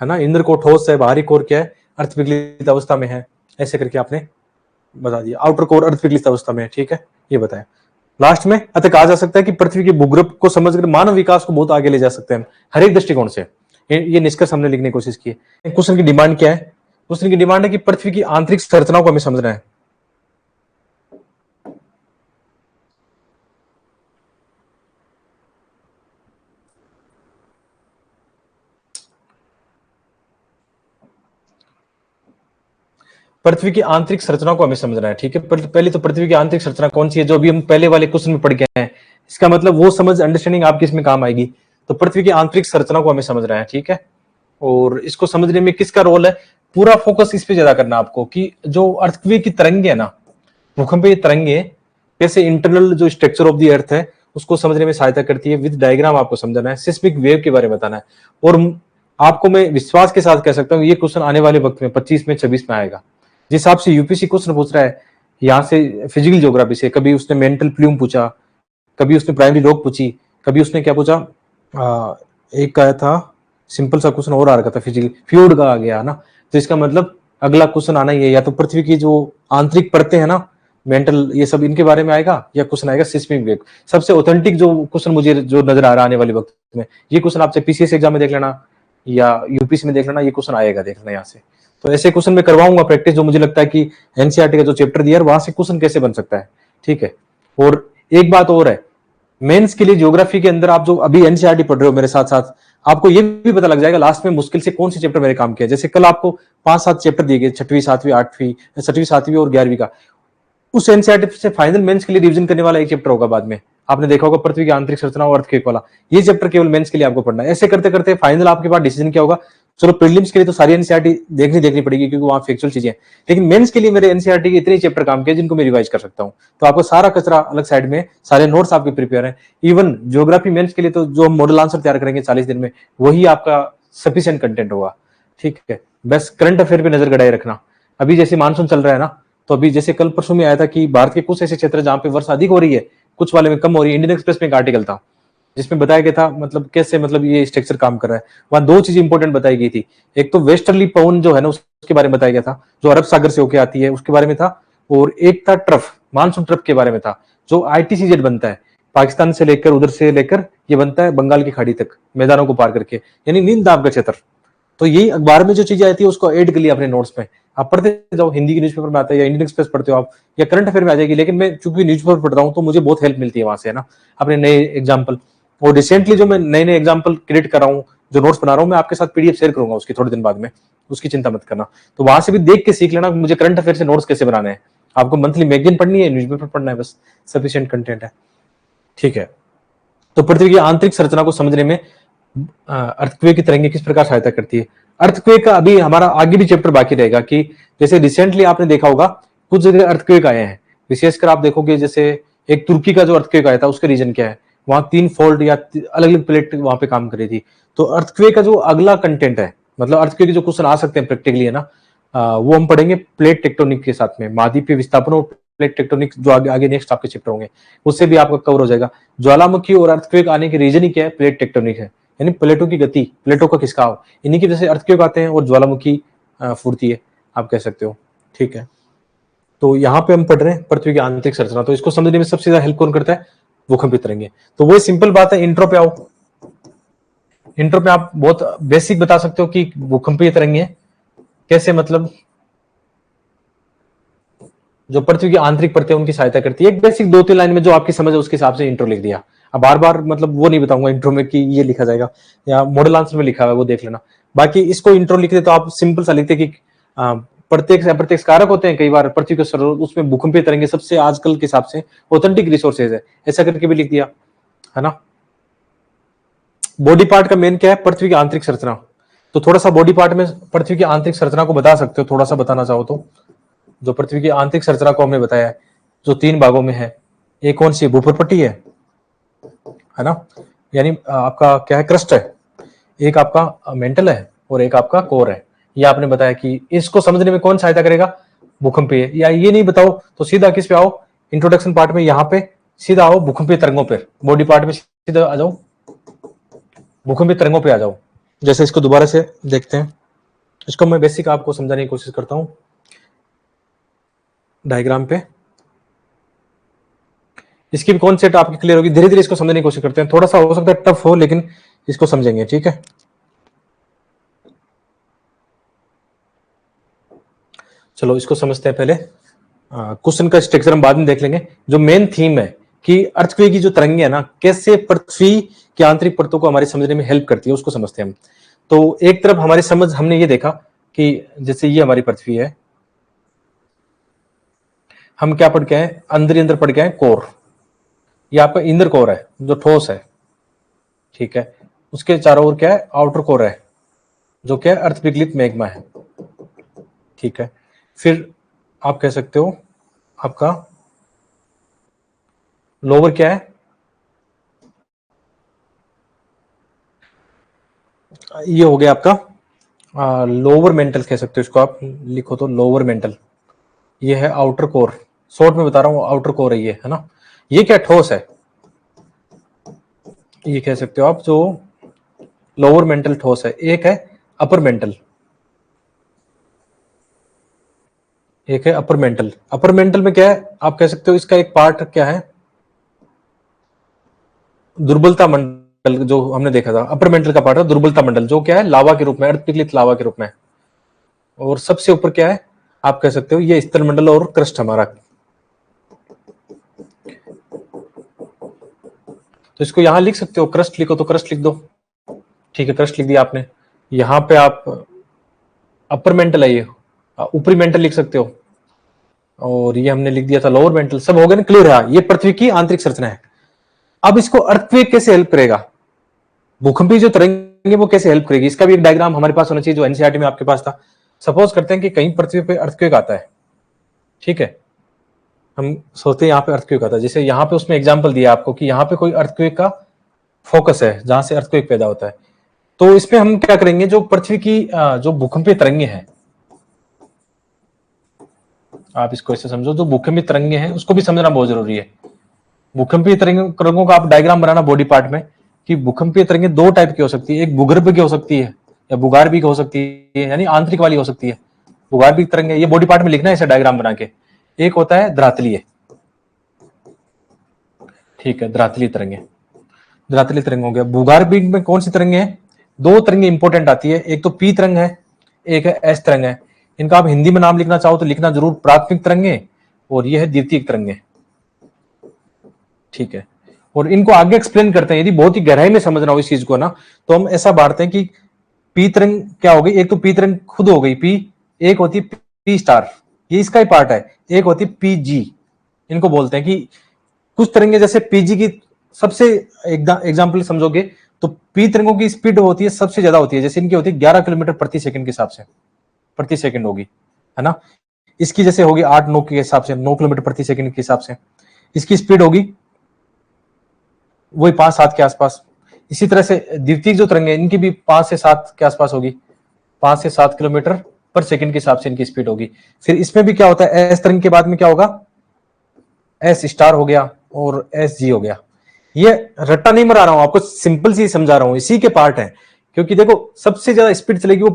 ना। इनर कोर ठोस है, बाहरी कोर क्या है? अर्ध पिघलित अवस्था में है। ऐसे करके आपने बता दिया। आउटर कोर अर्ध पिघलित अवस्था में है, ठीक है, ये बताया। लास्ट में अतः कहा जा सकता है कि पृथ्वी के भूगर्भ को समझकर मानव विकास को बहुत आगे ले जा सकते हैं हर एक दृष्टिकोण से। ये निष्कर्ष हमने लिखने की कोशिश की है। क्वेश्चन की डिमांड क्या है? क्वेश्चन की डिमांड है कि पृथ्वी की आंतरिक संरचनाओं को हमें समझना है। पृथ्वी की आंतरिक संरचना को हमें समझना है, ठीक है। पहले तो पृथ्वी की आंतरिक संरचना कौन सी है, जो अभी हम पहले वाले क्वेश्चन में पढ़ गए हैं। इसका मतलब वो समझ, अंडरस्टैंडिंग आपकी इसमें काम आएगी। तो पृथ्वी की आंतरिक संरचना को हमें समझना है, ठीक है। और इसको समझने में किसका रोल है? पूरा फोकस इस पे ज्यादा करना आपको कि जो अर्थक्वेक की तरंगे है ना, भूकंपीय तरंगे, कैसे इंटरनल जो स्ट्रक्चर ऑफ द अर्थ है उसको समझने में सहायता करती है। विद डायग्राम आपको समझाना है, सिस्मिक वेव के बारे में बताना है। और आपको मैं विश्वास के साथ कह सकता हूँ ये क्वेश्चन आने वाले वक्त में 25 में 26 में आएगा। जिस हिसाब से यूपीसी क्वेश्चन पूछ रहा है यहाँ से फिजिकल ज्योग्राफी से, कभी उसने मेंटल प्लूम पूछा, कभी उसने प्राइमरी रोग पूछी, कभी उसने क्या पूछा, एक आया था सिंपल सा क्वेश्चन और आ रखा था फिजिकल फ्लूइड का आ गया ना। तो इसका मतलब अगला क्वेश्चन आना ही है, या तो पृथ्वी की जो आंतरिक परतें हैं ना, मेंटल, ये सब इनके बारे में आएगा, या क्वेश्चन आएगा सिस्मिक वेव। सबसे ऑथेंटिक जो क्वेश्चन मुझे जो नजर आ रहा है आने वाले वक्त में, ये क्वेश्चन आपसे पीसीएस एग्जाम में देख लेना या यूपीसी में देख लेना, ये क्वेश्चन आएगा, देख लेना यहाँ से। तो ऐसे क्वेश्चन में करवाऊंगा प्रैक्टिस, जो मुझे लगता है कि एनसीईआरटी का जो चैप्टर दिया है वहां से क्वेश्चन कैसे बन सकता है। ठीक है। और एक बात और है, मेंस के लिए ज्योग्राफी के अंदर आप जो अभी एनसीईआरटी पढ़ रहे हो मेरे साथ साथ, आपको ये भी पता लग जाएगा लास्ट में मुश्किल से कौन से चैप्टर मेरे काम किया। जैसे कल आपको 5-7 चैप्टर दिए गए, 6वीं 7वीं 8वीं 6वीं 7वीं और 11वीं का, उस एनसीईआरटी से फाइनल मेंस के लिए रिवीजन करने वाला एक चैप्टर होगा बाद में। आपने देखा होगा पृथ्वी की आंतरिक संरचना और अर्थक्वेक वाला, ये चैप्टर केवल मेंस के लिए आपको पढ़ना है। ऐसे करते करते फाइनल आपके पास डिसीजन क्या होगा, चलो प्रीलिम्स के लिए तो सारी एनसीईआरटी देखनी पड़ेगी क्योंकि वहां फैक्चुअल चीजें हैं, लेकिन मेंस के लिए मेरे एनसीईआरटी के इतने चैप्टर काम किए जिनको मैं रिवाइज कर सकता हूं। तो आपको सारा कचरा अलग साइड में, सारे नोट्स आपके प्रिपेयर हैं। इवन ज्योग्राफी मेंस के लिए तो जो मॉडल आंसर तैयार करेंगे 40 दिन में, वही आपका सफिशिएंट कंटेंट होगा। ठीक है। बस करंट अफेयर पे नजर गड़ाए रखना। अभी जैसे मानसून चल रहा है ना, तो अभी जैसे कल परसों में आया था कि भारत के कुछ ऐसे क्षेत्र जहां पे वर्षा अधिक हो रही है, कुछ वाले में कम हो रही है। इंडियन एक्सप्रेस में एक आर्टिकल था जिसमें बताया गया था मतलब कैसे मतलब ये स्ट्रक्चर काम कर रहा है। वहां दो चीजें इंपॉर्टेंट बताई गई थी, एक तो वेस्टर्ली पवन जो है ना उसके बारे में बताया गया था, जो अरब सागर से होकर आती है उसके बारे में था, और एक था ट्रफ, मानसून ट्रफ के बारे में था, जो आईटीसीजेड बनता है पाकिस्तान से लेकर उधर से लेकर ये बनता है बंगाल की खाड़ी तक, मैदानों को पार करके, यानी नील दाब का क्षेत्र। तो यही अखबार में जो चीजें आती है उसको ऐड कर लिया अपने नोट्स में, आप पढ़ते जाओ। हिंदी की न्यूज़पेपर में आता है या इंडियन एक्सप्रेस पढ़ते हो आप, या करंट अफेयर में आ जाएगी। लेकिन मैं चूंकि न्यूज़पेपर पढ़ता हूँ तो मुझे बहुत हेल्प मिलती है वहां से, है ना, अपने नए एग्जाम्पल। और रिसेंटली जो मैं नए नए एग्जाम्पल क्रिएट कर रहा हूँ, जो नोट्स बना रहा हूँ, मैं आपके साथ पीडीएफ शेयर करूंगा उसकी थोड़े दिन बाद में, उसकी चिंता मत करना। तो वहां से भी देख के सीख लेना मुझे करंट अफेयर से नोट्स कैसे बनाने हैं। आपको मंथली मैगजीन पढ़नी है, न्यूज़पेपर पढ़ना है, बस सफिशिएंट कंटेंट है। ठीक है। तो पृथ्वी की आंतरिक संरचना को समझने में अर्थक्वेक की तरंगें किस प्रकार सहायता करती है। अर्थक्वेक का अभी हमारा आगे भी चैप्टर बाकी रहेगा, कि जैसे रिसेंटली आपने देखा होगा कुछ जगह अर्थक्वेक आए हैं, विशेषकर आप देखोगे जैसे एक तुर्की का जो अर्थक्वेक आया था उसका रीजन क्या है, वहां 3 फॉल्ट या अलग अलग प्लेट वहां पे काम कर रही थी। तो अर्थक्वेक का जो अगला कंटेंट है, मतलब अर्थक्वेक के जो क्वेश्चन आ सकते हैं प्रैक्टिकली, है ना, वो हम पढ़ेंगे प्लेट टेक्टोनिक के साथ में, महाद्वीपीय विस्थापन और प्लेट टेक्टोनिक जो आगे आगे नेक्स्ट आपके चैप्टर होंगे उससे भी आपका कवर हो जाएगा। ज्वालामुखी और अर्थक्वेक आने की रीजन ही क्या है, प्लेट टेक्टोनिक है, यानी प्लेटों की गति, प्लेटों का खिसकाव, इन्हीं की वजह से अर्थक्वेक आते हैं और ज्वालामुखी फूटती है, आप कह सकते हो। ठीक है। तो यहाँ पे हम पढ़ रहे हैं पृथ्वी की आंतरिक संरचना, तो इसको समझने में सबसे ज्यादा हेल्प कौन करता है, भूकंपीय तरंगे। तो वही सिंपल बात है, इंट्रो पे आओ। इंट्रो पे आप बहुत बेसिक बता सकते हो कि भूकंपीय तरंगे कैसे, मतलब जो पृथ्वी की आंतरिक परतें उनकी सहायता करती है। एक बेसिक 2-3 लाइन में जो आपकी समझ है उसके हिसाब से इंट्रो लिख दिया। अब बार बार मतलब वो नहीं बताऊंगा इंट्रो में कि ये लिखा जाएगा, या मॉडल आंसर में लिखा हुआ है वो देख लेना। बाकी इसको इंट्रो लिखते तो आप सिंपल सा लिखते कि प्रत्येक अप्रत्यक्ष कारक होते हैं कई बार पृथ्वी के उसमें भूकंपीय तरंगे सबसे आजकल के हिसाब से ऑथेंटिक रिसोर्सेज है, ऐसा करके भी लिख दिया, है ना। बॉडी पार्ट का मेन क्या है, पृथ्वी की आंतरिक संरचना। तो थोड़ा सा बॉडी पार्ट में पृथ्वी की आंतरिक संरचना को बता सकते हो, थोड़ा सा बताना चाहो तो। जो पृथ्वी की आंतरिक संरचना को हमने बताया है, जो 3 भागों में है, एक कौन सी भूपटपट्टी है ना, यानी आपका क्या है, क्रस्ट है, एक आपका मेंटल है और एक आपका कोर है। ये आपने बताया कि इसको समझने में कौन सहायता करेगा, भूकंपीय। या ये नहीं बताओ तो सीधा किस पे आओ, इंट्रोडक्शन पार्ट में, यहाँ पे सीधा आओ भूकंपीय तरंगों पर, बॉडी पार्ट में सीधा आ जाओ, भूकंपीय तरंगों पे आ जाओ। जैसे इसको दोबारा से देखते हैं, इसको मैं बेसिक आपको समझाने की कोशिश करता हूं डायग्राम पे। इसकी भी कॉन्सेप्ट आपकी क्लियर होगी, धीरे धीरे इसको समझने की कोशिश करते हैं। थोड़ा सा हो सकता है टफ हो, लेकिन इसको समझेंगे। ठीक है। चलो इसको समझते हैं पहले। क्वेश्चन का स्ट्रक्चर हम बाद में देख लेंगे। जो मेन थीम है कि अर्थक्वेक की जो तरंगे है ना, कैसे पृथ्वी की आंतरिक परतों को हमारे समझने में हेल्प करती है, उसको समझते हैं हम। तो एक तरफ हमारी समझ, हमने ये देखा कि जैसे ये हमारी पृथ्वी है, हम क्या पढ़ के आए, अंदर पढ़ के आए कोर। ये आपका इंदर कोर है जो ठोस है, ठीक है। उसके चारों ओर क्या है, आउटर कोर है जो क्या है, अर्थ विकलित मैग्मा है, ठीक है। फिर आप कह सकते हो आपका लोअर क्या है, ये हो गया आपका लोअर मेंटल कह सकते हो इसको, आप लिखो तो लोअर मेंटल। ये है आउटर कोर, शॉर्ट में बता रहा हूँ, आउटर कोर है ये, है ना। ये क्या ठोस है, ये कह सकते हो आप, जो लोअर मेंटल ठोस है। एक है अपर मेंटल, एक है अपर मेंटल। अपर मेंटल में क्या है, आप कह सकते हो इसका एक पार्ट क्या है, दुर्बलता मंडल, जो हमने देखा था अपर मेंटल का पार्ट है दुर्बलता मंडल, जो क्या है लावा के रूप में, अर्ध पिघलित लावा के रूप में। और सबसे ऊपर क्या है, आप कह सकते हो ये स्तन मंडल और क्रस्ट हमारा। तो इसको यहां लिख सकते हो, क्रस्ट लिखो तो क्रस्ट लिख दो, ठीक है, क्रस्ट लिख दिया आपने। यहां पे आप अपर मेंटल है ये, ऊपरी मेंटल लिख सकते हो, और ये हमने लिख दिया था लोअर मेंटल। सब हो गया ना, क्लियर है। ये पृथ्वी की आंतरिक संरचना है। अब इसको अर्थक्वेक कैसे हेल्प करेगा, भूकंपीय जो तरंग है वो कैसे हेल्प करेगी, इसका भी एक डायग्राम हमारे पास होना चाहिए, जो एनसीईआरटी में आपके पास था। सपोज करते हैं कि कहीं पृथ्वी पे अर्थक्वेक आता है, ठीक है, हम सोचते हैं यहाँ पे अर्थक्वेक आता है, जैसे यहाँ पे उसमें एग्जांपल दिया आपको कि यहाँ पे कोई अर्थक्वेक का फोकस है जहां से अर्थक्वेक पैदा होता है। तो इसमें हम क्या करेंगे, जो पृथ्वी की जो भूकंपीय तरंगे हैं, आप इसको ऐसे समझो, जो भूकंपीय तरंगे हैं उसको भी समझना बहुत जरूरी है। भूकंपीय तरंगों का आप डायग्राम बनाना बॉडी पार्ट में, कि भूकंपीय तरंगें दो टाइप की हो सकती है, एक भूगर्भ की हो सकती है या भूगार्भिक हो सकती है, यानी आंतरिक वाली हो सकती है। भूगार्भिक तरंगें, ये बॉडी पार्ट में लिखना है ऐसे डायग्राम बना के। एक होता है धरातलीय, ठीक है, धरातलीय तरंगे, धरातलीय तरंग हो गया। भूगार्भिक में कौन सी तरंगे हैं, दो तरंगे इंपॉर्टेंट आती है, एक तो पी तरंग है, एक है एस तरंग है। इनका आप हिंदी में नाम लिखना चाहो तो लिखना जरूर, प्राथमिक तरंगे और यह है द्वितीयक तरंगे, ठीक है। और इनको आगे एक्सप्लेन करते हैं, यदि बहुत ही गहराई में समझना हो इस चीज को ना, तो हम ऐसा बांटते हैं कि पी तरंग क्या हो गई, एक तो पी तरंग खुद हो गई पी, एक होती पी स्टार, ये इसका ही पार्ट है, एक होती पी जी। इनको बोलते हैं कि कुछ तरंगे जैसे पीजी की सबसे एग्जाम्पल समझोगे तो पी तरंगों की स्पीड होती है सबसे ज्यादा होती है, जैसे इनकी होती है 11 किलोमीटर प्रति सेकंड के हिसाब से, प्रति सेकंड होगी, है ना। इसकी जैसे होगी 8-9 के हिसाब से, 9 किलोमीटर प्रति सेकंड के हिसाब से इसकी स्पीड होगी, वही 5-7 के आसपास। इसी तरह से द्वितीयक जो तरंगे इनकी भी 5 से 7 के आसपास होगी, 5 से 7 किलोमीटर पर सेकंड के हिसाब से इनकी स्पीड होगी। फिर इसमें भी क्या होता है, एस तरंग के बाद में क्या होगा, एस स्टार हो गया और एस जी हो गया। ये रट्टा नहीं मरा रहा हूं आपको, सिंपल सी समझा रहा हूं, इसी के पार्ट है। क्योंकि देखो सबसे ज्यादा स्पीड चलेगी वो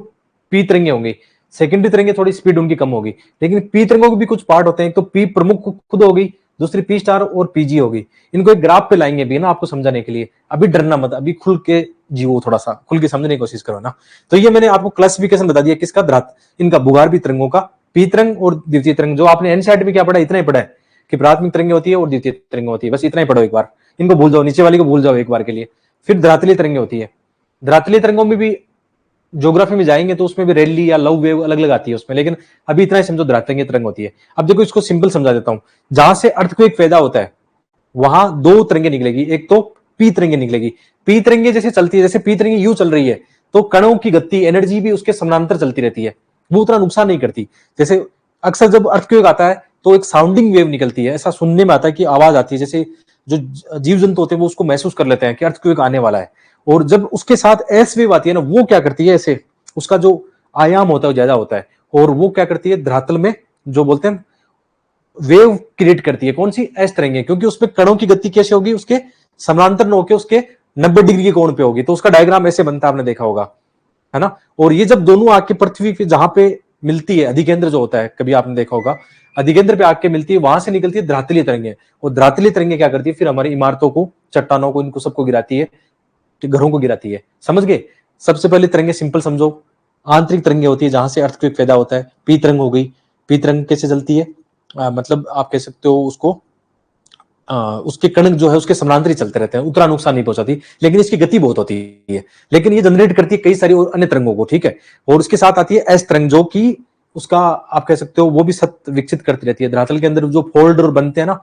पी तरंगे होंगी, सेकेंडरी तरंगे थोड़ी स्पीड उनकी कम होगी, लेकिन पी तरंगों के भी कुछ पार्ट होते हैं। तो पी प्रमुख खुद हो गई, दूसरी पी स्टार और पीजी होगी। इनको एक ग्राफ पे लाएंगे भी ना आपको समझाने के लिए, अभी डरना मत, अभी खुल के जीवो, थोड़ा सा खुल के समझने की कोशिश करो ना। तो ये मैंने आपको क्लासिफिकेशन बता दिया किसका, ध्रात इनका भूगर्भीय तरंगों का, पी तरंग और द्वितीय तरंग। जो आपने एनसीईआरटी में क्या पढ़ा, इतना ही पढ़ा है कि प्राथमिक तरंगे होती है और द्वितीय तरंगे होती है, बस इतना ही पढ़ो एक बार। इनको भूल जाओ, नीचे वाली को भूल जाओ एक बार के लिए। फिर धरातलीय तरंगे होती है, धरातलीय तरंगों में भी ज्योग्राफी में जाएंगे तो उसमें भी रैली या लव वेव अलग अलग आती है उसमें, लेकिन अभी इतना ही समझो धरातलीय तरंग होती है। अब देखो इसको सिंपल समझा देता हूं, जहां से अर्थक्वेक पैदा होता है वहां दो तरंगे निकलेगी, एक तो पी तरंगे निकलेगी। पी तरंगे जैसे चलती है, जैसे पी तरंगे यू चल रही है तो कणों की गति एनर्जी भी उसके समानांतर चलती रहती है, वो उतना नुकसान नहीं करती। जैसे अक्सर जब अर्थक्वेक आता है तो एक साउंडिंग वेव निकलती है, ऐसा सुनने में आता है कि आवाज आती है, जैसे जो जीव जंतु होते हैं वो उसको महसूस कर लेते हैं कि अर्थक्वेक आने वाला है। और जब उसके साथ एस वेव आती है ना, वो क्या करती है, ऐसे उसका जो आयाम होता है ज्यादा होता है, और वो क्या करती है धरातल में जो बोलते हैं वेव क्रिएट करती है, कौन सी, एस तरंगे, क्योंकि उसमें कणों की गति कैसे होगी, उसके समानांतर न होकर उसके 90 डिग्री के कोण पे होगी। तो उसका डायग्राम ऐसे बनता है, आपने देखा होगा, है ना। और ये जब दोनों आके पृथ्वी पे जहां पे मिलती है, अधिकेंद्र जो होता है, कभी आपने देखा होगा, अधिकेंद्र पे आके मिलती है, वहां से निकलती है धरातलीय तरंगे। और धरातलीय तरंगे क्या करती है, फिर हमारी इमारतों को, चट्टानों को, इनको सबको गिराती है, घरों को गिराती है। समझ गए। सबसे पहले तरंगे सिंपल समझो, आंतरिक तरंगे होती है जहां से अर्थक्वेक पैदा होता है, पी तरंग हो गई। पी तरंग कैसे चलती है, मतलब आप कह सकते हो उसको, उसके कण जो है उसके समानांतर चलते रहते हैं, उतना नुकसान नहीं पहुंचाती, लेकिन इसकी गति बहुत होती है, लेकिन ये जनरेट करती है कई सारी और अन्य तरंगों को, ठीक है। और उसके साथ आती है एस तरंग, जो कि उसका आप कह सकते हो वो भी सत विकसित करती रहती है, धरातल के अंदर जो फोल्ड और बनते हैं ना,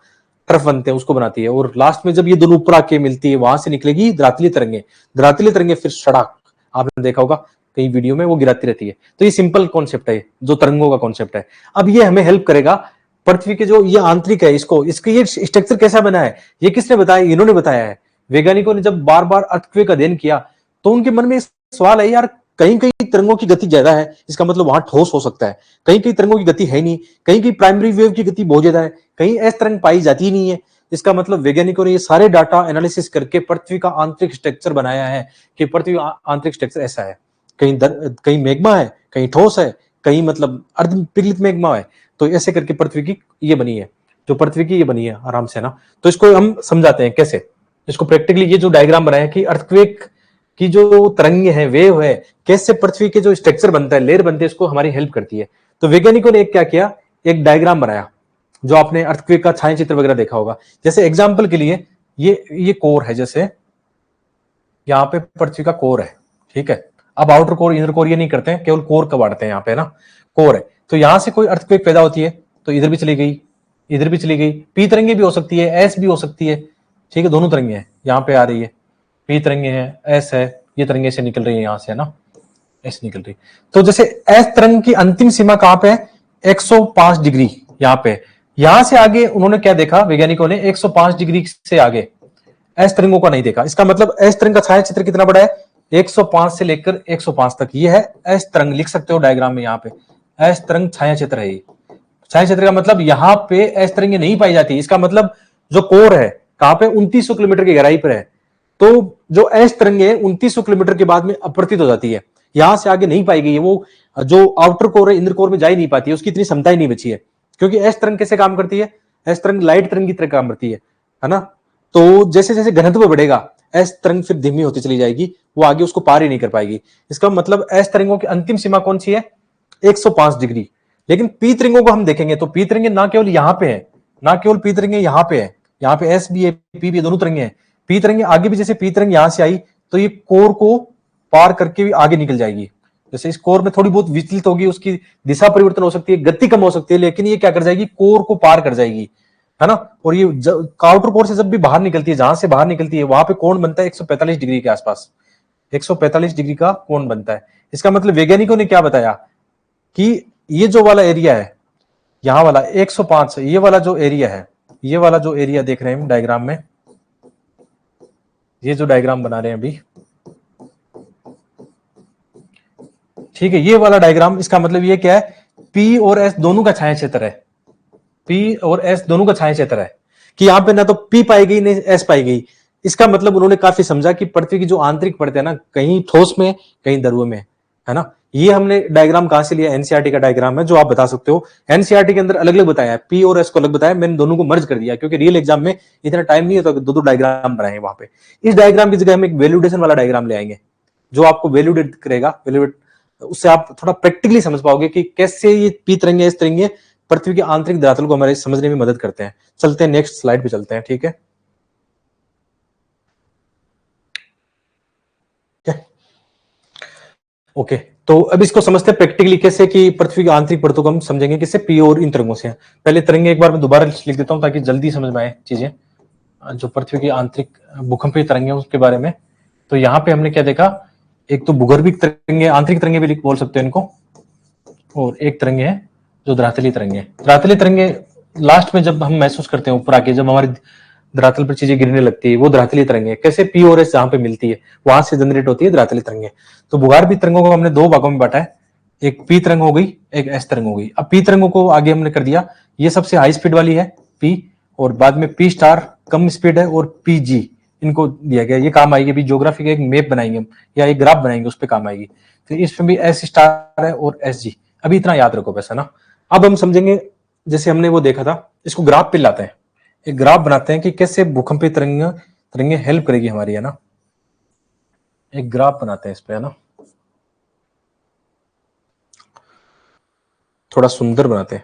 ट्रफ बनते हैं, उसको बनाती है। और लास्ट में जब ये दोनों ऊपर आके मिलती है, वहां से निकलेगी धरातलीय तरंगे। धरातलीय तरंगे फिर सड़क, आपने देखा होगा कई वीडियो में, वो गिराती रहती है। तो ये सिंपल कॉन्सेप्ट है, जो तरंगों का कॉन्सेप्ट है। अब ये हमें हेल्प करेगा, पृथ्वी के जो ये आंतरिक है, इसको, इसके ये स्ट्रक्चर कैसा बना है, ये किसने बताया, इन्होंने बताया है। वैज्ञानिकों ने जब बार बार अर्थक्वेक का अध्ययन किया तो उनके मन में सवाल है यार, कहीं कहीं तरंगों की गति ज्यादा है, इसका मतलब वहां ठोस हो सकता है, कहीं कहीं तरंगों की गति है नहीं, कहीं कहीं प्राइमरी वेव की गति बहुत ज्यादा है, कहीं एस तरंग पाई जाती ही नहीं है। इसका मतलब वैज्ञानिकों ने ये सारे डाटा एनालिसिस करके पृथ्वी का आंतरिक स्ट्रक्चर बनाया है कि पृथ्वी आंतरिक स्ट्रक्चर ऐसा है, कहीं मैग्मा है, कहीं ठोस है, कहीं मतलब अर्ध पिघलित मैग्मा है। तो ऐसे करके पृथ्वी की ये बनी है, जो पृथ्वी की ये बनी है आराम से ना। तो इसको हम समझाते हैं कैसे, इसको प्रैक्टिकली ये जो डायग्राम बनाया कि अर्थक्वेक की जो तरंगे हैं, वेव है, कैसे पृथ्वी के जो स्ट्रक्चर बनता है, लेयर बनते हैं, इसको हमारी हेल्प करती है। तो वैज्ञानिकों ने एक क्या किया, एक डायग्राम बनाया, जो आपने अर्थक्वेक का छाया चित्र वगैरह देखा होगा। जैसे एग्जाम्पल के लिए ये कोर है, जैसे यहाँ पे पृथ्वी का कोर है, ठीक है। अब आउटर कोर इनर कोर ये नहीं करते हैं, केवल कोर का बांटते हैं यहाँ पे ना, कोर है। तो यहां से कोई अर्थक्वेक पैदा होती है तो इधर भी चली गई, इधर भी चली गई, पी तरंगे भी हो सकती है, एस भी हो सकती है, ठीक है, दोनों तरंगे हैं, यहाँ पे आ रही है, पी तरंगे हैं, एस है, ये तरंगे से निकल रही है यहां से, है ना, ऐसे निकल रही। तो जैसे एस तरंग की अंतिम सीमा कहां पे है, 105 डिग्री यहां पे। यहां से आगे उन्होंने क्या देखा वैज्ञानिकों ने, 105 डिग्री से आगे एस तरंगों का नहीं देखा। इसका मतलब एस तरंग का छाया चित्र कितना बड़ा है, 105 से लेकर 105 तक, ये है एस तरंग, लिख सकते हो डायग्राम में, यहाँ पे एस तरंग छाया चित्र है। ये छाया चित्र का मतलब यहाँ पे एस तरंगे नहीं पाई जाती। इसका मतलब जो कोर है कहां पे, 2900 किलोमीटर की गहराई पर है। तो जो एस तरंगे 2900 किलोमीटर के बाद में अपवर्तित हो जाती है, यहां से आगे नहीं पाई गई है। वो जो आउटर कोर है, इंद्र कोर में जा ही नहीं पाती है, उसकी इतनी क्षमता ही नहीं बची है। क्योंकि एस तरंग कैसे काम करती है, एस तरंग लाइट तरंग की तरह काम करती है ना। तो जैसे जैसे घनत्व बढ़ेगा, एस तरंग फिर धीमी होती चली जाएगी, वो आगे उसको पार ही नहीं कर पाएगी। इसका मतलब एस तरंगों की अंतिम सीमा कौन सी है, 105 डिग्री। लेकिन पी तरंगों को हम देखेंगे तो पी तरंगे ना केवल यहां पे है, ना केवल पी तरंगे यहां पे है, यहाँ पे एस भी है, पी भी है, दोनों तरंगे हैं। पी तरंगे आगे भी, जैसे पी तरंग यहां से आई तो ये कोर को पार करके भी आगे निकल जाएगी। जैसे इस कोर में थोड़ी बहुत विचलित होगी, उसकी दिशा परिवर्तन हो सकती है, गति कम हो सकती है, लेकिन ये क्या कर जाएगी, कोर को पार कर जाएगी, है ना। और ये आउटर कोर से जब भी बाहर निकलती है, जहां से बाहर निकलती है वहां पे कोण बनता है 145 डिग्री के आसपास, 145 डिग्री का कोण बनता है। इसका मतलब वैज्ञानिकों ने क्या बताया कि ये जो वाला एरिया है, यहां वाला 105, ये वाला जो एरिया है, ये वाला जो एरिया देख रहे हैं डायग्राम में, ये जो डायग्राम बना रहे हैं अभी, ठीक है, ये वाला डायग्राम, इसका मतलब ये क्या है, पी और एस दोनों का छाया क्षेत्र है, पी और एस दोनों का छाया क्षेत्र है, कि यहां पे ना तो पी पाई गई ना एस पाई गई। इसका मतलब उन्होंने काफी समझा कि पृथ्वी की जो आंतरिक परत है ना, कहीं ठोस में कहीं द्रव में, है ना। ये हमने डायग्राम कहां से लिया, एनसीईआरटी का डायग्राम है, जो आप बता सकते हो। एनसीईआरटी के अंदर अलग अलग बताया है, पी और एस को अलग बताया, मैंने दोनों को मर्ज कर दिया क्योंकि रियल एग्जाम में इतना टाइम नहीं होता, दो दो डायग्राम बनाए वहां पे। इस डायग्राम की जगह हम एक वैल्यूडेशन वाला डायग्राम ले आएंगे, जो आपको वैल्यूडेट करेगा, वैल्यूडेट, उससे आप थोड़ा प्रैक्टिकली समझ पाओगे कि कैसे ये पी तरंगे इस तरंगे पृथ्वी के आंतरिक धरातल को हमारे समझने में मदद करते हैं। चलते हैं नेक्स्ट स्लाइड पे चलते हैं, ठीक है। ओके, तो अब इसको समझते हैं प्रैक्टिकली कैसे, कि पृथ्वी की आंतरिक परतों को हम समझेंगे किससे, पी और इन तरंगों से। पहले तरंगे एक बार मैं दोबारा लिख देता हूं ताकि जल्दी समझ में आए चीजें, जो पृथ्वी की आंतरिक भूकंपीय तरंगे उसके बारे में। तो यहाँ पे हमने क्या देखा, एक तो भूगर्भिक तरंगे, आंतरिक तरंगे भी बोल सकते हैं इनको, और एक तरंगे है जो धरातलीय तरंगे। धरातलीय तरंगे लास्ट में जब हम महसूस करते हैं ऊपर आके, जब हमारे धरातल पर चीजें गिरने लगती है, वो धरातलीय तरंगे कैसे, पी और एस जहां पे मिलती है वहां से जनरेट होती है धरातलीय तरंगे। तो भूगर्भीय तरंगों को हमने दो भागों में बांटा है, एक पी तरंग हो गई, एक एस तरंग हो गई। अब पी तरंगों को आगे हमने कर दिया, ये सबसे हाई स्पीड वाली है पी, और बाद में पी स्टार कम स्पीड है, और पी जी इनको दिया गया, ये काम आएगी। अभी ज्योग्राफी का एक मैप बनाएंगे हम, या एक ग्राफ बनाएंगे, उस पर काम आएगी। तो इसमें भी एस स्टार है और एस जी, अभी इतना याद रखो बस, है ना। अब हम समझेंगे, जैसे हमने वो देखा था, इसको ग्राफ पे लाते हैं, एक ग्राफ बनाते हैं कि कैसे भूकंपीय तरंगे तरंगे हेल्प करेगी हमारी, है ना। एक ग्राफ बनाते हैं इस पे, है ना, थोड़ा सुंदर बनाते हैं।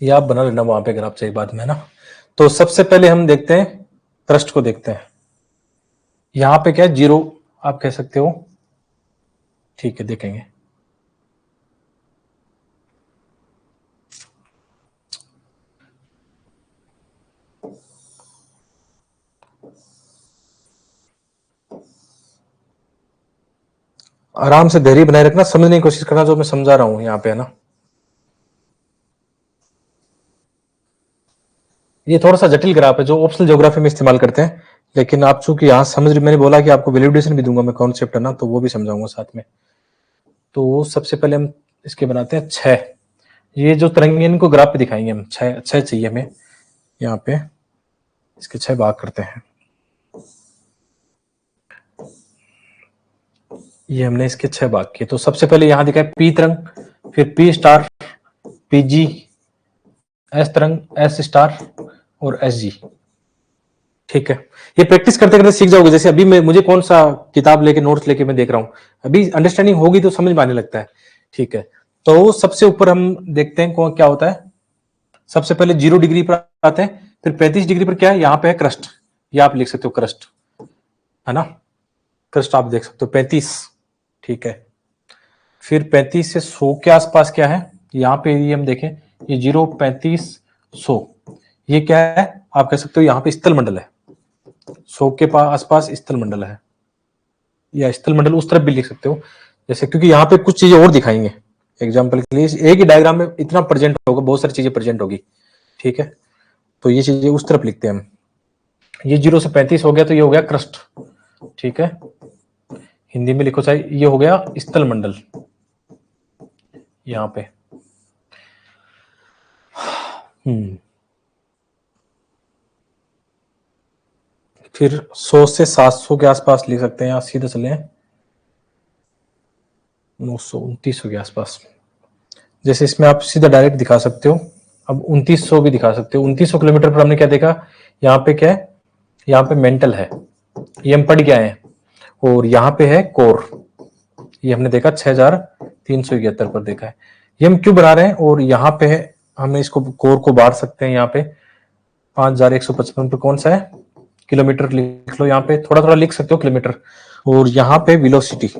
ये आप बना लेना वहां पे ग्राफ चाहिए बाद में, है ना। तो सबसे पहले हम देखते हैं थ्रस्ट को देखते हैं। यहाँ पे क्या है, जीरो आप कह सकते हो, ठीक है, देखेंगे। आराम से धैर्य बनाए रखना, समझने की कोशिश करना जो मैं समझा रहा हूं यहाँ पे, है ना। ये थोड़ा सा जटिल ग्राफ है जो ऑप्शनल ज्योग्राफी में इस्तेमाल करते हैं, लेकिन आप चूंकि यहाँ समझ, मैंने बोला कि आपको वैल्यूडेशन भी दूंगा मैं कॉन्सेप्ट, है ना, तो वो भी समझाऊंगा साथ में। तो सबसे पहले हम इसके बनाते हैं 6। ये जो तरंग है इनको ग्राफ पे दिखाएंगे हम। 6 चाहिए हमें यहाँ पे, इसके 6 भाग करते हैं। ये हमने इसके 6 भाग किए। तो सबसे पहले यहाँ दिखाए पी तरंग, फिर P star, P G, S तरंग, एस स्टार और एस जी। ठीक है, ये प्रैक्टिस करते करते सीख जाओगे। जैसे अभी मैं, मुझे कौन सा किताब लेके नोट्स लेके मैं देख रहा हूँ, अभी अंडरस्टैंडिंग होगी तो समझ में आने लगता है। ठीक है, तो सबसे ऊपर हम देखते हैं कौन क्या होता है। सबसे पहले 0 डिग्री पर आते हैं, फिर 35 डिग्री पर क्या है, यहाँ पे है क्रस्ट, ये आप लिख सकते हो क्रस्ट, है ना। क्रस्ट आप देख सकते हो 35। ठीक है, फिर 35 से 100 के आसपास क्या है, यहाँ पे ये हम देखें, ये 0, 35, 100, ये क्या है, आप कह सकते हो यहाँ पे स्थल मंडल है। 100 के पास आसपास स्थल मंडल है, या स्थल मंडल उस तरफ भी लिख सकते हो। जैसे क्योंकि यहाँ पे कुछ चीजें और दिखाएंगे एग्जाम्पल के लिए, एक ही डायग्राम में इतना प्रेजेंट होगा, बहुत सारी चीजें प्रेजेंट होगी। ठीक है, तो ये चीजें उस तरफ लिखते हैं हम। ये 0 से 35 हो गया, तो ये हो गया क्रस्ट। ठीक है, हिंदी में लिखो चाहे, ये हो गया स्थल मंडल यहाँ पे। फिर 100 से 700 के आसपास लिख सकते हैं, यहाँ सीधे चले 929 के आसपास। जैसे इसमें आप सीधा डायरेक्ट दिखा सकते हो। अब 2900 भी दिखा सकते हो। 2900 किलोमीटर पर हमने क्या देखा, यहाँ पे क्या है, यहाँ पे मेंटल है, ये हम पढ़ के आए हैं, और यहाँ पे है कोर, ये हमने देखा 6371 पर देखा है। ये हम क्यों बना रहे हैं, और यहाँ पे है, हमें इसको कोर को बांट सकते हैं। यहाँ पे 5155 पे कौन सा है, किलोमीटर लिख लो, यहाँ पे थोड़ा थोड़ा लिख सकते हो किलोमीटर। और यहाँ पे वेलोसिटी,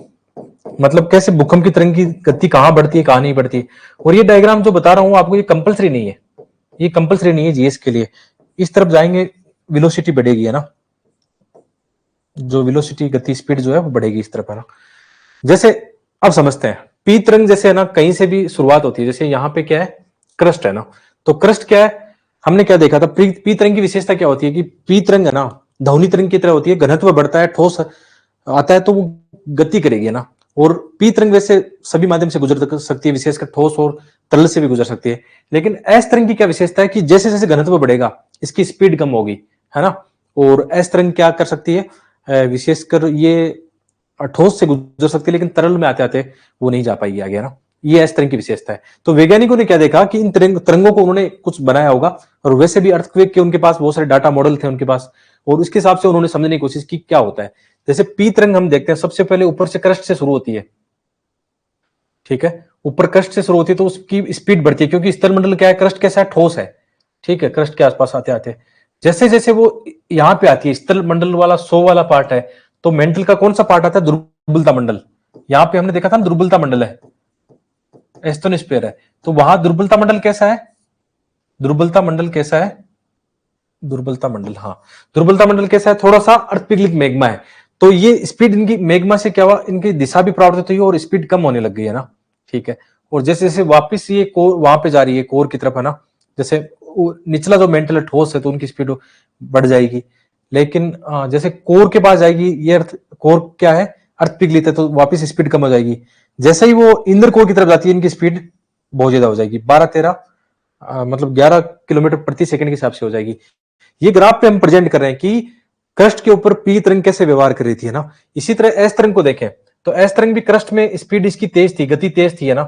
मतलब कैसे भूकंप की तरंग की गति कहाँ बढ़ती है कहाँ नहीं बढ़ती है। और ये डायग्राम जो बता रहा हूँ आपको, ये कंपलसरी नहीं है, ये कंपलसरी नहीं है जीएस के लिए। इस तरफ जाएंगे वेलोसिटी बढ़ेगी, है ना, जो वेलोसिटी गति स्पीड जो है वो बढ़ेगी इस तरफ, है ना। जैसे अब समझते हैं पी तरंग, जैसे है ना, कहीं से भी शुरुआत होती है। जैसे यहाँ पे क्या है, क्रस्ट है ना, तो क्रस्ट क्या है, हमने क्या देखा था, पी तरंग की विशेषता क्या होती है कि पी तरंग है ना, ध्वनि तरंग की तरह होती है, घनत्व बढ़ता है, ठोस आता है तो वो गति करेगी, है ना। और पी तरंग वैसे सभी माध्यम से गुजर सकती है, विशेषकर ठोस और तरल से भी गुजर सकती है। लेकिन एस तरंग की क्या विशेषता है कि जैसे जैसे घनत्व बढ़ेगा इसकी स्पीड कम होगी, है ना। और एस तरंग क्या कर सकती है, विशेषकर ये ठोस से गुजर सकती है, लेकिन तरल में आते आते वो नहीं जा पाएगी आगे, है ना। ये इस तरह की विशेषता है। तो वैज्ञानिकों ने क्या देखा कि इन तरंगों को उन्होंने कुछ बनाया होगा, और वैसे भी अर्थक्वेक के उनके पास बहुत सारे डाटा मॉडल थे उनके पास, और उसके हिसाब से उन्होंने समझने की कोशिश की क्या होता है। जैसे पी तरंग हम देखते हैं, सबसे पहले ऊपर से क्रस्ट से शुरू होती है। ठीक है, ऊपर क्रस्ट से शुरू होती है तो उसकी स्पीड बढ़ती है, क्योंकि स्थल मंडल क्या है, क्रस्ट कैसा है, ठोस है। ठीक है, क्रस्ट के आसपास आते आते जैसे जैसे वो यहाँ पे आती है, स्थल मंडल वाला 100 वाला पार्ट है, तो मेंटल का कौन सा पार्ट आता है, दुर्बलता मंडल। यहाँ पे हमने देखा था दुर्बलता मंडल है, एस्टोनिस्फीयर है, तो वहां दुर्बलता मंडल कैसा है, दुर्बलता मंडल कैसा है, दुर्बलता मंडल, हाँ, दुर्बलता मंडल कैसा है, थोड़ा सा अर्धपिघलित मैग्मा है। तो ये स्पीड इनकी मैग्मा से क्या हुआ, इनकी दिशा भी प्रवर्तित हुई और स्पीड कम होने लग गई, है ना। ठीक है, और जैसे जैसे वापस ये कोर वहां पे जा रही है, कोर की तरफ, है ना, जैसे निचला जो मेंटल ठोस है तो उनकी स्पीड बढ़ जाएगी। लेकिन जैसे कोर के पास जाएगी, ये अर्थ कोर क्या है, अर्थ पिघलित है, तो वापस स्पीड कम हो जाएगी। जैसे ही वो इंद्र कोर की तरफ जाती है, इनकी स्पीड बहुत ज्यादा हो जाएगी, 12-13 मतलब 11 किलोमीटर प्रति सेकंड के हिसाब से हो जाएगी। ये ग्राफ पे हम प्रेजेंट कर रहे हैं कि क्रस्ट के ऊपर पी तरंग कैसे व्यवहार कर रही थी, है ना। इसी तरह एस तरंग को देखें, तो एस तरंग भी क्रस्ट में स्पीड इसकी तेज थी, गति तेज थी, है ना।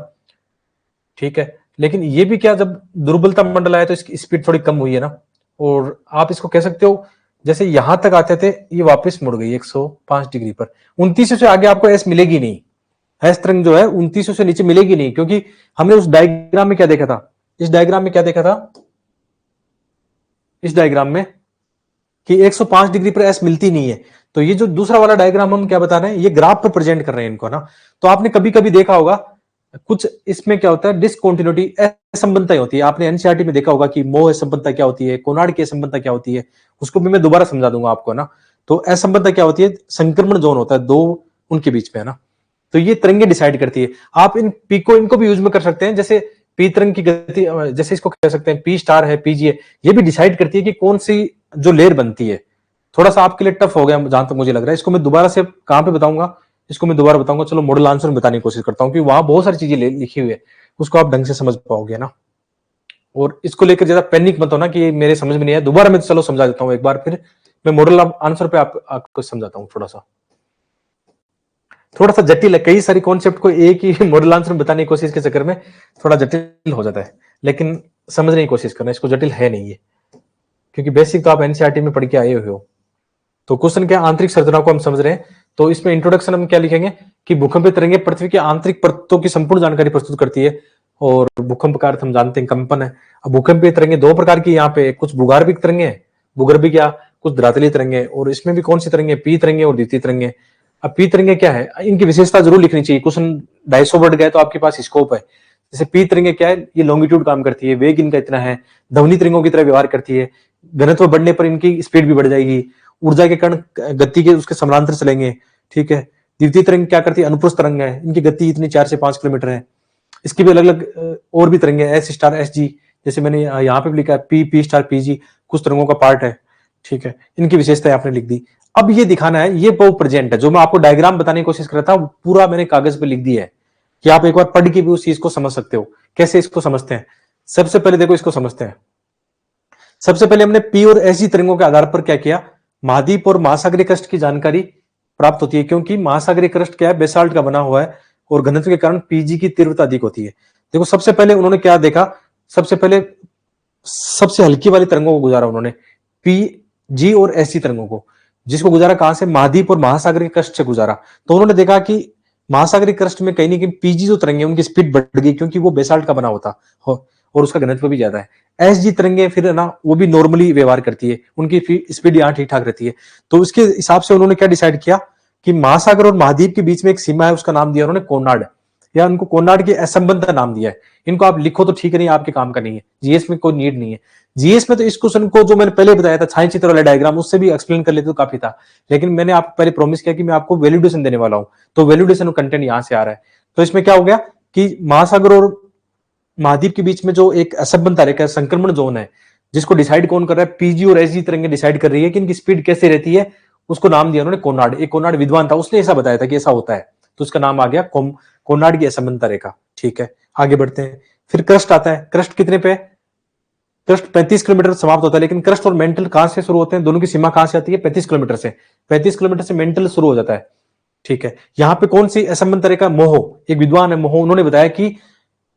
ठीक है, लेकिन ये भी क्या, जब दुर्बलता मंडल आया तो इसकी स्पीड थोड़ी कम हुई, है ना। और आप इसको कह सकते हो, जैसे यहां तक आते थे ये वापस मुड़ गई 105 डिग्री पर। 2900 से आगे आपको एस मिलेगी नहीं, एस तरंग जो है 2900 से नीचे मिलेगी नहीं, क्योंकि हमने उस डायग्राम में क्या देखा था, इस डायग्राम में क्या देखा था, इस डायग्राम में कि 105 डिग्री पर एस मिलती नहीं है। तो ये जो दूसरा वाला डायग्राम हम क्या बता रहे हैं, ये ग्राफ पर प्रेजेंट कर रहे हैं इनको, ना। तो आपने कभी कभी देखा होगा कुछ इसमें क्या होता है, डिसकॉन्टिन्यूटी, असंबद्धता होती है। आपने एनसीईआरटी में देखा होगा कि मोह असंबद्धता क्या होती है, कोनार्ड की असंबद्धता क्या होती है, उसको भी मैं दोबारा समझा दूंगा आपको, ना। तो असंबद्धता क्या होती है, संक्रमण जोन होता है दो उनके बीच में, है ना। तो ये तरंगे डिसाइड करती है। आप इन पी को इनको भी यूज में कर सकते हैं, जैसे पी तरंग की गति, जैसे इसको कह सकते हैं पी स्टार है, पीजी है, ये भी डिसाइड करती है कि कौन सी जो लेयर बनती है। थोड़ा सा आपके लिए टफ हो गया जहां तक मुझे लग रहा है, इसको मैं दोबारा से कहां पे बताऊंगा, इसको मैं दोबारा बताऊंगा। चलो मॉडल आंसर में बताने की कोशिश करता हूँ कि वहां बहुत सारी चीजें लिखी हुई है, उसको आप ढंग से समझ पाओगे ना। और इसको लेकर ज्यादा पैनिक मत होना कि मेरे समझ में नहीं है, दोबारा मैं चलो समझा देता हूँ एक बार, फिर मैं मॉडल आंसर पे आपको समझाता हूँ। थोड़ा सा जटिल है, कई सारी कॉन्सेप्ट को एक ही मॉडल आंसर में बताने की कोशिश के चक्कर में थोड़ा जटिल हो जाता है, लेकिन समझने की कोशिश करना, इसको जटिल है नहीं है, क्योंकि बेसिक तो आप एनसीईआरटी में पढ़ के आए हुए हो। तो क्वेश्चन क्या, आंतरिक संरचना को हम समझ रहे हैं, तो इसमें इंट्रोडक्शन हम क्या लिखेंगे कि भूकंपीय तरंगे पृथ्वी की आंतरिक परतों की संपूर्ण जानकारी प्रस्तुत करती है, और भूकंप का अर्थ हम जानते हैं कंपन है। अब भूकंपीय तरंगे दो प्रकार की यहाँ पे, कुछ भूगर्भिक तरंगे हैं, भूगर्भिक या कुछ धरातलीय तरंगे, और इसमें भी कौन सी तरंगे, पी तरंगे और द्वितीय तरंगे। अब पी तरंगे क्या है, इनकी विशेषता जरूर लिखनी चाहिए, क्वेश्चन 250 वर्ड गए तो आपके पास स्कोप है। जैसे पी तरंगे क्या है, ये लॉन्गिट्यूड काम करती है, वेग इनका इतना है, ध्वनि तरंगों की तरह व्यवहार करती है, घनत्व बढ़ने पर इनकी स्पीड भी बढ़ जाएगी, ऊर्जा के कण गति के उसके समानांतर चलेंगे, ठीक है। द्वितीय तरंग क्या करती है, अनुप्रस्थ तरंग है, इनकी गति इतनी 4 से 5 किलोमीटर है। इसकी भी अलग अलग और भी तरंगे, एस स्टार एस जी, जैसे मैंने यहाँ पे भी लिखा है पी स्टार पीजी, कुछ तरंगों का पार्ट है, ठीक है। इनकी विशेषता आपने लिख दी। अब ये दिखाना है, ये वो प्रेजेंट है जो मैं आपको डायग्राम बताने की कोशिश कर रहा था, पूरा मैंने कागज पे लिख दिया है कि आप एक बार पढ़ के भी उस चीज को समझ सकते हो। कैसे इसको समझते हैं, सबसे पहले देखो इसको समझते हैं। सबसे पहले हमने पी और एस जी तरंगों के आधार पर क्या किया, महाद्वीप और महासागरीय क्रस्ट की जानकारी प्राप्त होती है, क्योंकि महासागरीय क्रस्ट क्या है, बेसाल्ट का बना हुआ है, और घनत्व के कारण पीजी की तीव्रता अधिक होती है। देखो सबसे पहले उन्होंने क्या देखा, सबसे पहले सबसे हल्की वाली तरंगों को गुजारा उन्होंने, पी जी और एस सी तरंगों को, जिसको गुजारा कहां से, महाद्वीप और महासागरीय क्रस्ट से गुजारा। तो उन्होंने देखा कि महासागरीय क्रस्ट में कहीं ना कहीं पीजी जो तरंगे उनकी स्पीड बढ़ गई, क्योंकि वो बेसाल्ट का बना होता और उसका घनत्व भी ज्यादा है। एस जी तरंगे फिर है ना, वो भी नॉर्मली व्यवहार करती है, उनकी स्पीड यहाँ ठीक ठाक रहती है। तो उसके हिसाब से उन्होंने क्या डिसाइड किया कि महासागर और महाद्वीप के बीच में एक सीमा है, उसका नाम दिया उन्होंने कोनाड, या उनको कोनाड के असंबंध का नाम दिया है। इनको आप लिखो तो ठीक है, नहीं आपके काम का नहीं है, जीएस में कोई नीड नहीं है। जीएस में तो इस क्वेश्चन को जो मैंने पहले बताया था छाया चित्र वाला डायग्राम, उससे भी एक्सप्लेन कर लेते तो काफी था, लेकिन मैंने आपको पहले प्रॉमिस किया कि मैं आपको वैलिडेशन देने वाला हूं, तो वैलिडेशन कंटेंट यहां से आ रहा है। तो इसमें क्या हो गया कि महासागर और महाद्वीप के बीच में जो एक असंबंध रेखा है, संक्रमण जोन है, जिसको डिसाइड कौन कर रहा है, पीजी और एसजी तरंगे डिसाइड कर रही है कि इनकी स्पीड कैसे रहती है, उसको नाम दिया उन्होंने कोनाड। एक कोनाड विद्वान था, उसने ऐसा बताया था कि ऐसा होता है, तो उसका नाम आ गया कोनाड की असंबंध रेखा, ठीक है। आगे बढ़ते हैं, फिर क्रस्ट आता है। क्रस्ट कितने पे, क्रस्ट 35 किलोमीटर समाप्त होता है, लेकिन क्रस्ट और मेंटल कहां से शुरू होते हैं, दोनों की सीमा कहां से आती है, 35 किलोमीटर से। 35 किलोमीटर से मेंटल शुरू हो जाता है, ठीक है। यहां पे कौन सी असंबंध रेखा, मोहो, एक विद्वान है मोहो, उन्होंने बताया कि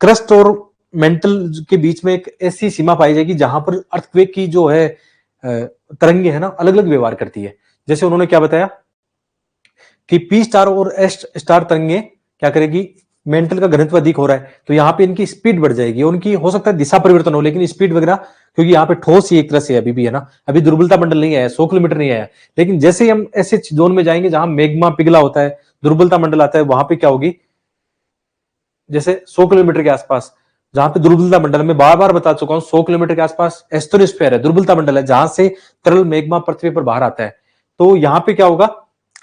क्रस्ट और मेंटल के बीच में एक ऐसी सीमा पाई जाएगी जहां पर अर्थक्वेक की जो है तरंगे है ना, अलग अलग व्यवहार करती है। जैसे उन्होंने क्या बताया कि पी स्टार और एस स्टार तरंगे क्या करेगी, मेंटल का घनत्व अधिक हो रहा है तो यहाँ पे इनकी स्पीड बढ़ जाएगी, उनकी हो सकता है दिशा परिवर्तन हो, लेकिन स्पीड वगैरह, क्योंकि यहाँ पे ठोस ही एक तरह से अभी भी है ना, अभी दुर्बलता मंडल नहीं आया, 100 किलोमीटर नहीं आया, लेकिन जैसे ही हम ऐसे जोन में जाएंगे जहां मेग्मा पिघला होता है, दुर्बलता मंडल आता है, वहां पे क्या होगी, जैसे 100 किलोमीटर के आसपास जहां पे दुर्बलता मंडल, में बार बार बता चुका हूं, 100 किलोमीटर के आसपास एस्टोनिस्फीयर है, दुर्बलता मंडल है, जहां से तरल मेग्मा पृथ्वी पर बाहर आता है। तो यहाँ पे क्या होगा,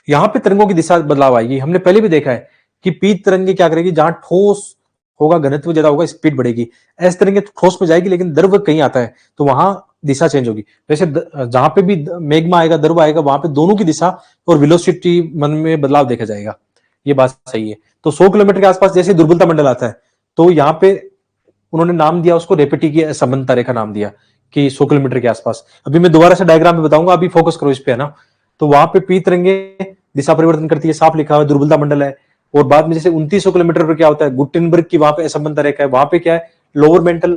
यहाँ पे तरंगों की दिशा बदलाव आएगी। हमने पहले भी देखा है कि पी तरंगे क्या करेगी, जहां ठोस होगा, घनत्व ज्यादा होगा, स्पीड बढ़ेगी। एस तरंगे ठोस में जाएगी, लेकिन द्रव कहीं आता है तो वहां दिशा चेंज होगी। वैसे जहां पे भी मेग्मा आएगा, द्रव आएगा, वहां पे दोनों की दिशा और वेलोसिटी मन में बदलाव देखा जाएगा। ये बात सही है। तो 100 किलोमीटर के आसपास जैसे दुर्बलता मंडल आता है, तो यहाँ पे उन्होंने नाम दिया उसको, रेपेटी की असंबंधता रेखा नाम दिया कि 100 किलोमीटर के आसपास। अभी मैं दोबारा से डायग्राम में बताऊंगा, अभी फोकस करो इस पे, है ना। तो वहां पे पी तरंगे दिशा परिवर्तन करती है, साफ लिखा हुआ दुर्बलता मंडल है। और बाद में जैसे 2900 किलोमीटर पर क्या होता है, गुटेनबर्ग की वहां पे असंबंधता रेखा है, वहां पे क्या है, लोअर मेंटल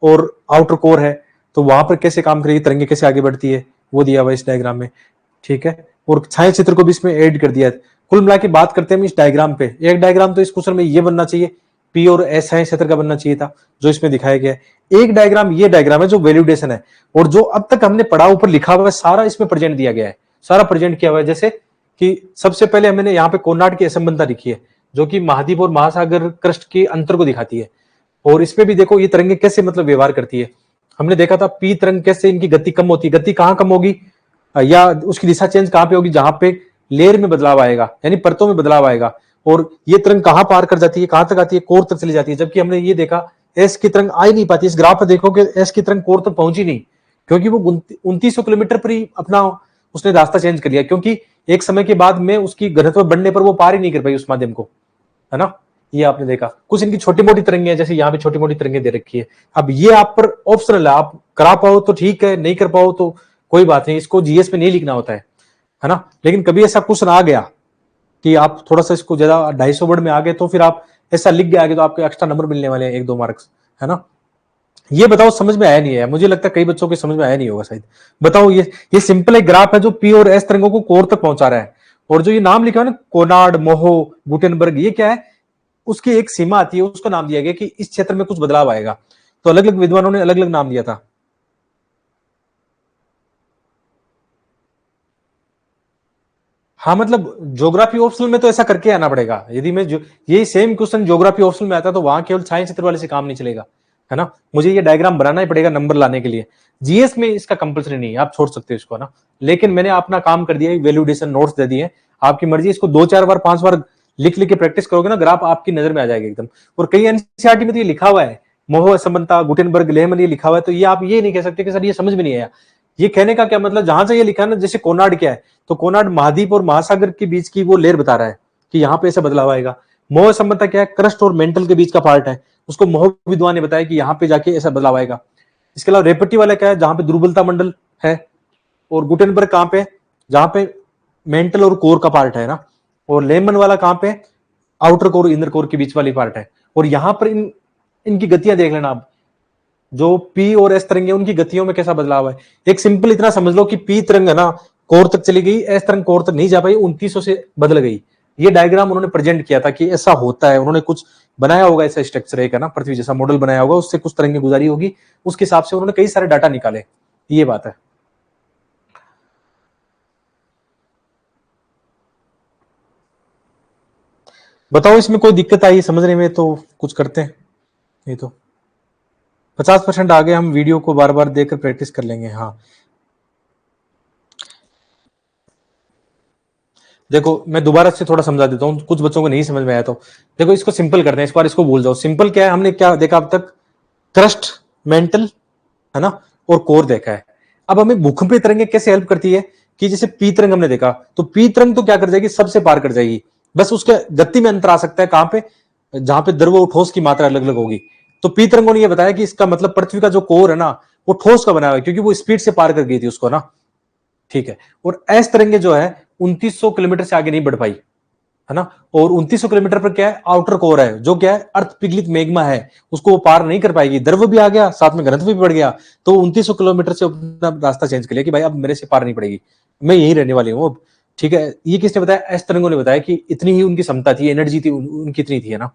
और आउटर कोर है, तो वहां पर कैसे काम करेगी तरंगे, कैसे आगे बढ़ती है, वो दिया हुआ इस डायग्राम में, ठीक है। और छाया चित्र को भी इसमें ऐड कर दिया है। कुल मिला के बात करते हैं हम इस डायग्राम पे, एक डायग्राम तो इस क्वेश्चन में ये बनना चाहिए, पी और एस छाया क्षेत्र का बनना चाहिए था, जो इसमें दिखाया गया है। एक डायग्राम ये डायग्राम है जो वैलिडेशन है, और जो अब तक हमने पढ़ा ऊपर लिखा हुआ है सारा इसमें प्रेजेंट दिया गया है, सारा प्रेजेंट किया हुआ है। जैसे कि सबसे पहले हमने यहाँ पे कोनाड की असंबंधता लिखी है, जो कि महाद्वीप और महासागर क्रस्ट के अंतर को दिखाती है। और इसमें भी देखो ये तरंगे कैसे मतलब व्यवहार करती है। हमने देखा था पी तरंग कैसे इनकी गति कम होती है, गति कहाँ कम होगी, या उसकी दिशा चेंज कहाँ पे होगी, जहां पे लेयर में बदलाव आएगा, यानी परतों में बदलाव आएगा, और ये तरंग कहां पार कर जाती है, कहां तक आती है, कोर तक चली जाती है। जबकि हमने ये देखा एस की तरंग आ ही नहीं पाती। इस ग्राफ पर देखो कि एस की तरंग कोर तक पहुंची नहीं, क्योंकि वो 2900 किलोमीटर पर ही अपना उसने रास्ता चेंज कर लिया, क्योंकि एक समय के बाद में उसकी घनत्व बढ़ने पर वो पार ही नहीं कर पाई उस माध्यम को, है ना। ये आपने देखा कुछ इनकी छोटी मोटी तरंगे हैं, जैसे यहाँ पे छोटी मोटी तरंगे दे रखी है। अब ये आप पर ऑप्शनल है, आप करा पाओ तो ठीक है, नहीं कर पाओ तो कोई बात नहीं, इसको जीएस में नहीं लिखना होता है ना। लेकिन कभी ऐसा क्वेश्चन आ गया कि आप थोड़ा सा इसको ज्यादा 250 वर्ड में आ गए, तो फिर आप ऐसा लिख के आगे तो आपको एक्स्ट्रा नंबर मिलने वाले हैं, 1-2 मार्क्स, है ना। ये बताओ समझ में आया नहीं है, मुझे लगता है कई बच्चों के समझ में आया नहीं होगा शायद। बताओ ये सिंपल एक ग्राफ है जो पी और एस तरंगों को कोर तक पहुंचा रहा है, और जो ये नाम लिखा है ना कोनार्ड, मोहो, गुटेनबर्ग, ये क्या है, उसकी एक सीमा आती है, उसको नाम दिया गया कि इस क्षेत्र में कुछ बदलाव आएगा। तो अलग अलग विद्वानों ने अलग अलग नाम दिया था। हाँ, मतलब ज्योग्राफी ऑप्शनल में तो ऐसा करके आना पड़ेगा। यदि मैं यही सेम क्वेश्चन ज्योग्राफी ऑप्शनल में आता तो वहां केवल छाया चित्र वाले से काम नहीं चलेगा, है ना। मुझे ये डायग्राम बनाना ही पड़ेगा नंबर लाने के लिए। जीएस में इसका कंपलसरी नहीं है, आप छोड़ सकते हो इसको ना। लेकिन मैंने अपना काम कर दिया, वैल्यूडेशन नोट्स दे दिए, आपकी मर्जी। इसको 2-4 बार 5 बार लिख लिख के प्रैक्टिस करोगे ना, ग्राफ आपकी नजर में आ जाएगा एकदम। और कई एनसीईआरटी में तो ये लिखा हुआ है, मोह असमानता, गुटेनबर्ग, लेहमन, ये लिखा हुआ है। तो ये आप ये नहीं कह सकते कि सर ये समझ में नहीं आया। ये कहने का क्या मतलब, जहां से ये लिखा है ना, जैसे कोनार्ड क्या है, तो कोनार्ड महाद्वीप और महासागर के बीच की वो लेयर बता रहा है कि यहाँ पे ऐसा बदलाव आएगा। मोह संबंधता क्या है, क्रस्ट और मेंटल के बीच का पार्ट है, उसको मोह विद्वान ने बताया कि यहाँ पे जाके ऐसा बदलाव आएगा। इसके अलावा रेपेटी वाला क्या है, जहां पे दुर्बलता मंडल है, और गुटेनबर्ग कहां पे, जहां पे मेंटल और कोर का पार्ट है ना, और लेमन वाला कहां पे, आउटर कोर इनर कोर के बीच वाली पार्ट है। और यहां पर इनकी गतियां देख लेना आप, जो पी और एस तरंग है उनकी गतियों में कैसा बदलाव है। एक सिंपल इतना समझ लो कि पी तरंग है ना कोर तक चली गई, एस तरंग कोर तक नहीं जा पाई, 2900 से बदल गई। ये डायग्राम उन्होंने प्रेजेंट किया था कि ऐसा होता है। उन्होंने कुछ बनाया होगा, ऐसा स्ट्रक्चर एक है ना, पृथ्वी जैसा मॉडल बनाया होगा, उससे कुछ तरंगें गुजारी होगी, उसके हिसाब से उन्होंने कई सारे डाटा निकाले। ये बात है। बताओ इसमें कोई दिक्कत आई समझने में तो कुछ करते हैं, नहीं तो 50% आगे हम वीडियो को बार बार देखकर प्रैक्टिस कर लेंगे। हाँ देखो, मैं दोबारा से थोड़ा समझा देता हूँ, कुछ बच्चों को नहीं समझ में आया तो। देखो इसको सिंपल करते हैं, इस बार इसको भूल जाओ। सिंपल क्या है, हमने क्या देखा अब तक, क्रस्ट, मेंटल, है ना, और कोर देखा है। अब हमें भूकंपीय तरंगें कैसे हेल्प करती है, कि जैसे पी तरंग हमने देखा, तो पी तरंग तो क्या कर जाएगी, सबसे पार कर जाएगी। बस उसके गति में अंतर आ सकता है, कहां पे, जहां पे द्रव और ठोस की मात्रा अलग अलग होगी। तो पी तरंगों ने यह बताया कि इसका मतलब पृथ्वी का जो कोर है ना, वो ठोस का बना हुआ है, क्योंकि वो स्पीड से पार कर गई थी उसको ना, ठीक है। और एस तरंगे जो है 2900 किलोमीटर से आगे नहीं बढ़ पाई, है ना। और 2900 किलोमीटर पर क्या है, आउटर कोर है, जो क्या है, अर्थ पिघलित मैग्मा है, उसको वो पार नहीं कर पाएगी। द्रव भी आ गया, साथ में घनत्व भी बढ़ गया, तो 2900 किलोमीटर से अपना रास्ता चेंज कर लिया कि भाई अब मेरे से पार नहीं पड़ेगी, मैं यही रहने वाली हूँ अब, ठीक है। ये किसने बताया, एस तरंगों ने बताया कि इतनी ही उनकी क्षमता थी, एनर्जी थी उनकी, इतनी थी, है ना।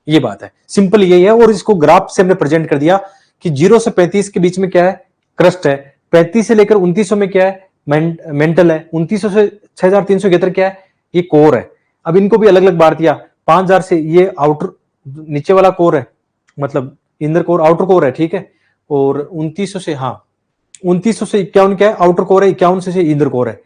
ये बात है, सिंपल यही है। और इसको ग्राफ से हमने प्रेजेंट कर दिया कि 0 से 35 के बीच में क्या है, क्रस्ट है। 35 से लेकर 2900 में क्या है, मेंटल है। 2900 से 6300 के अंदर क्या है, ये कोर है। अब इनको भी अलग अलग बांट दिया। 5000 से ये आउटर नीचे वाला कोर है, मतलब इनर कोर, आउटर कोर है, ठीक है। और 2900 से, हाँ 2900 से 51 क्या है, आउटर कोर है। 51 से इनर कोर है।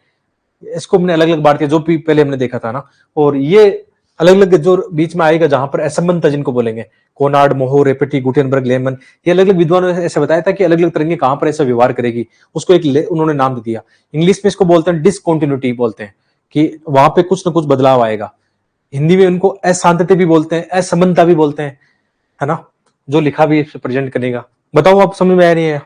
इसको हमने अलग अलग बांट दिया, जो भी पहले हमने देखा था ना। और ये अलग अलग जो बीच में आएगा, जहां पर असंबंध जिनको बोलेंगे, कोनार्ड, मोहो, रेपेटी, गुटेनबर्ग, लेमन, ये अलग अलग विद्वानों ने ऐसे बताया था कि अलग अलग तरंगे कहां पर ऐसा व्यवहार करेगी, उसको एक उन्होंने नाम दे दिया। इंग्लिश में इसको बोलते हैं डिसकॉन्टिन्यूटी, बोलते हैं कि वहां पे कुछ ना कुछ बदलाव आएगा। हिंदी में उनको अशांतता भी बोलते हैं, असमनता भी बोलते हैं, है ना, जो लिखा भी प्रेजेंट करने का। बताओ आप समझ में आया नहीं है?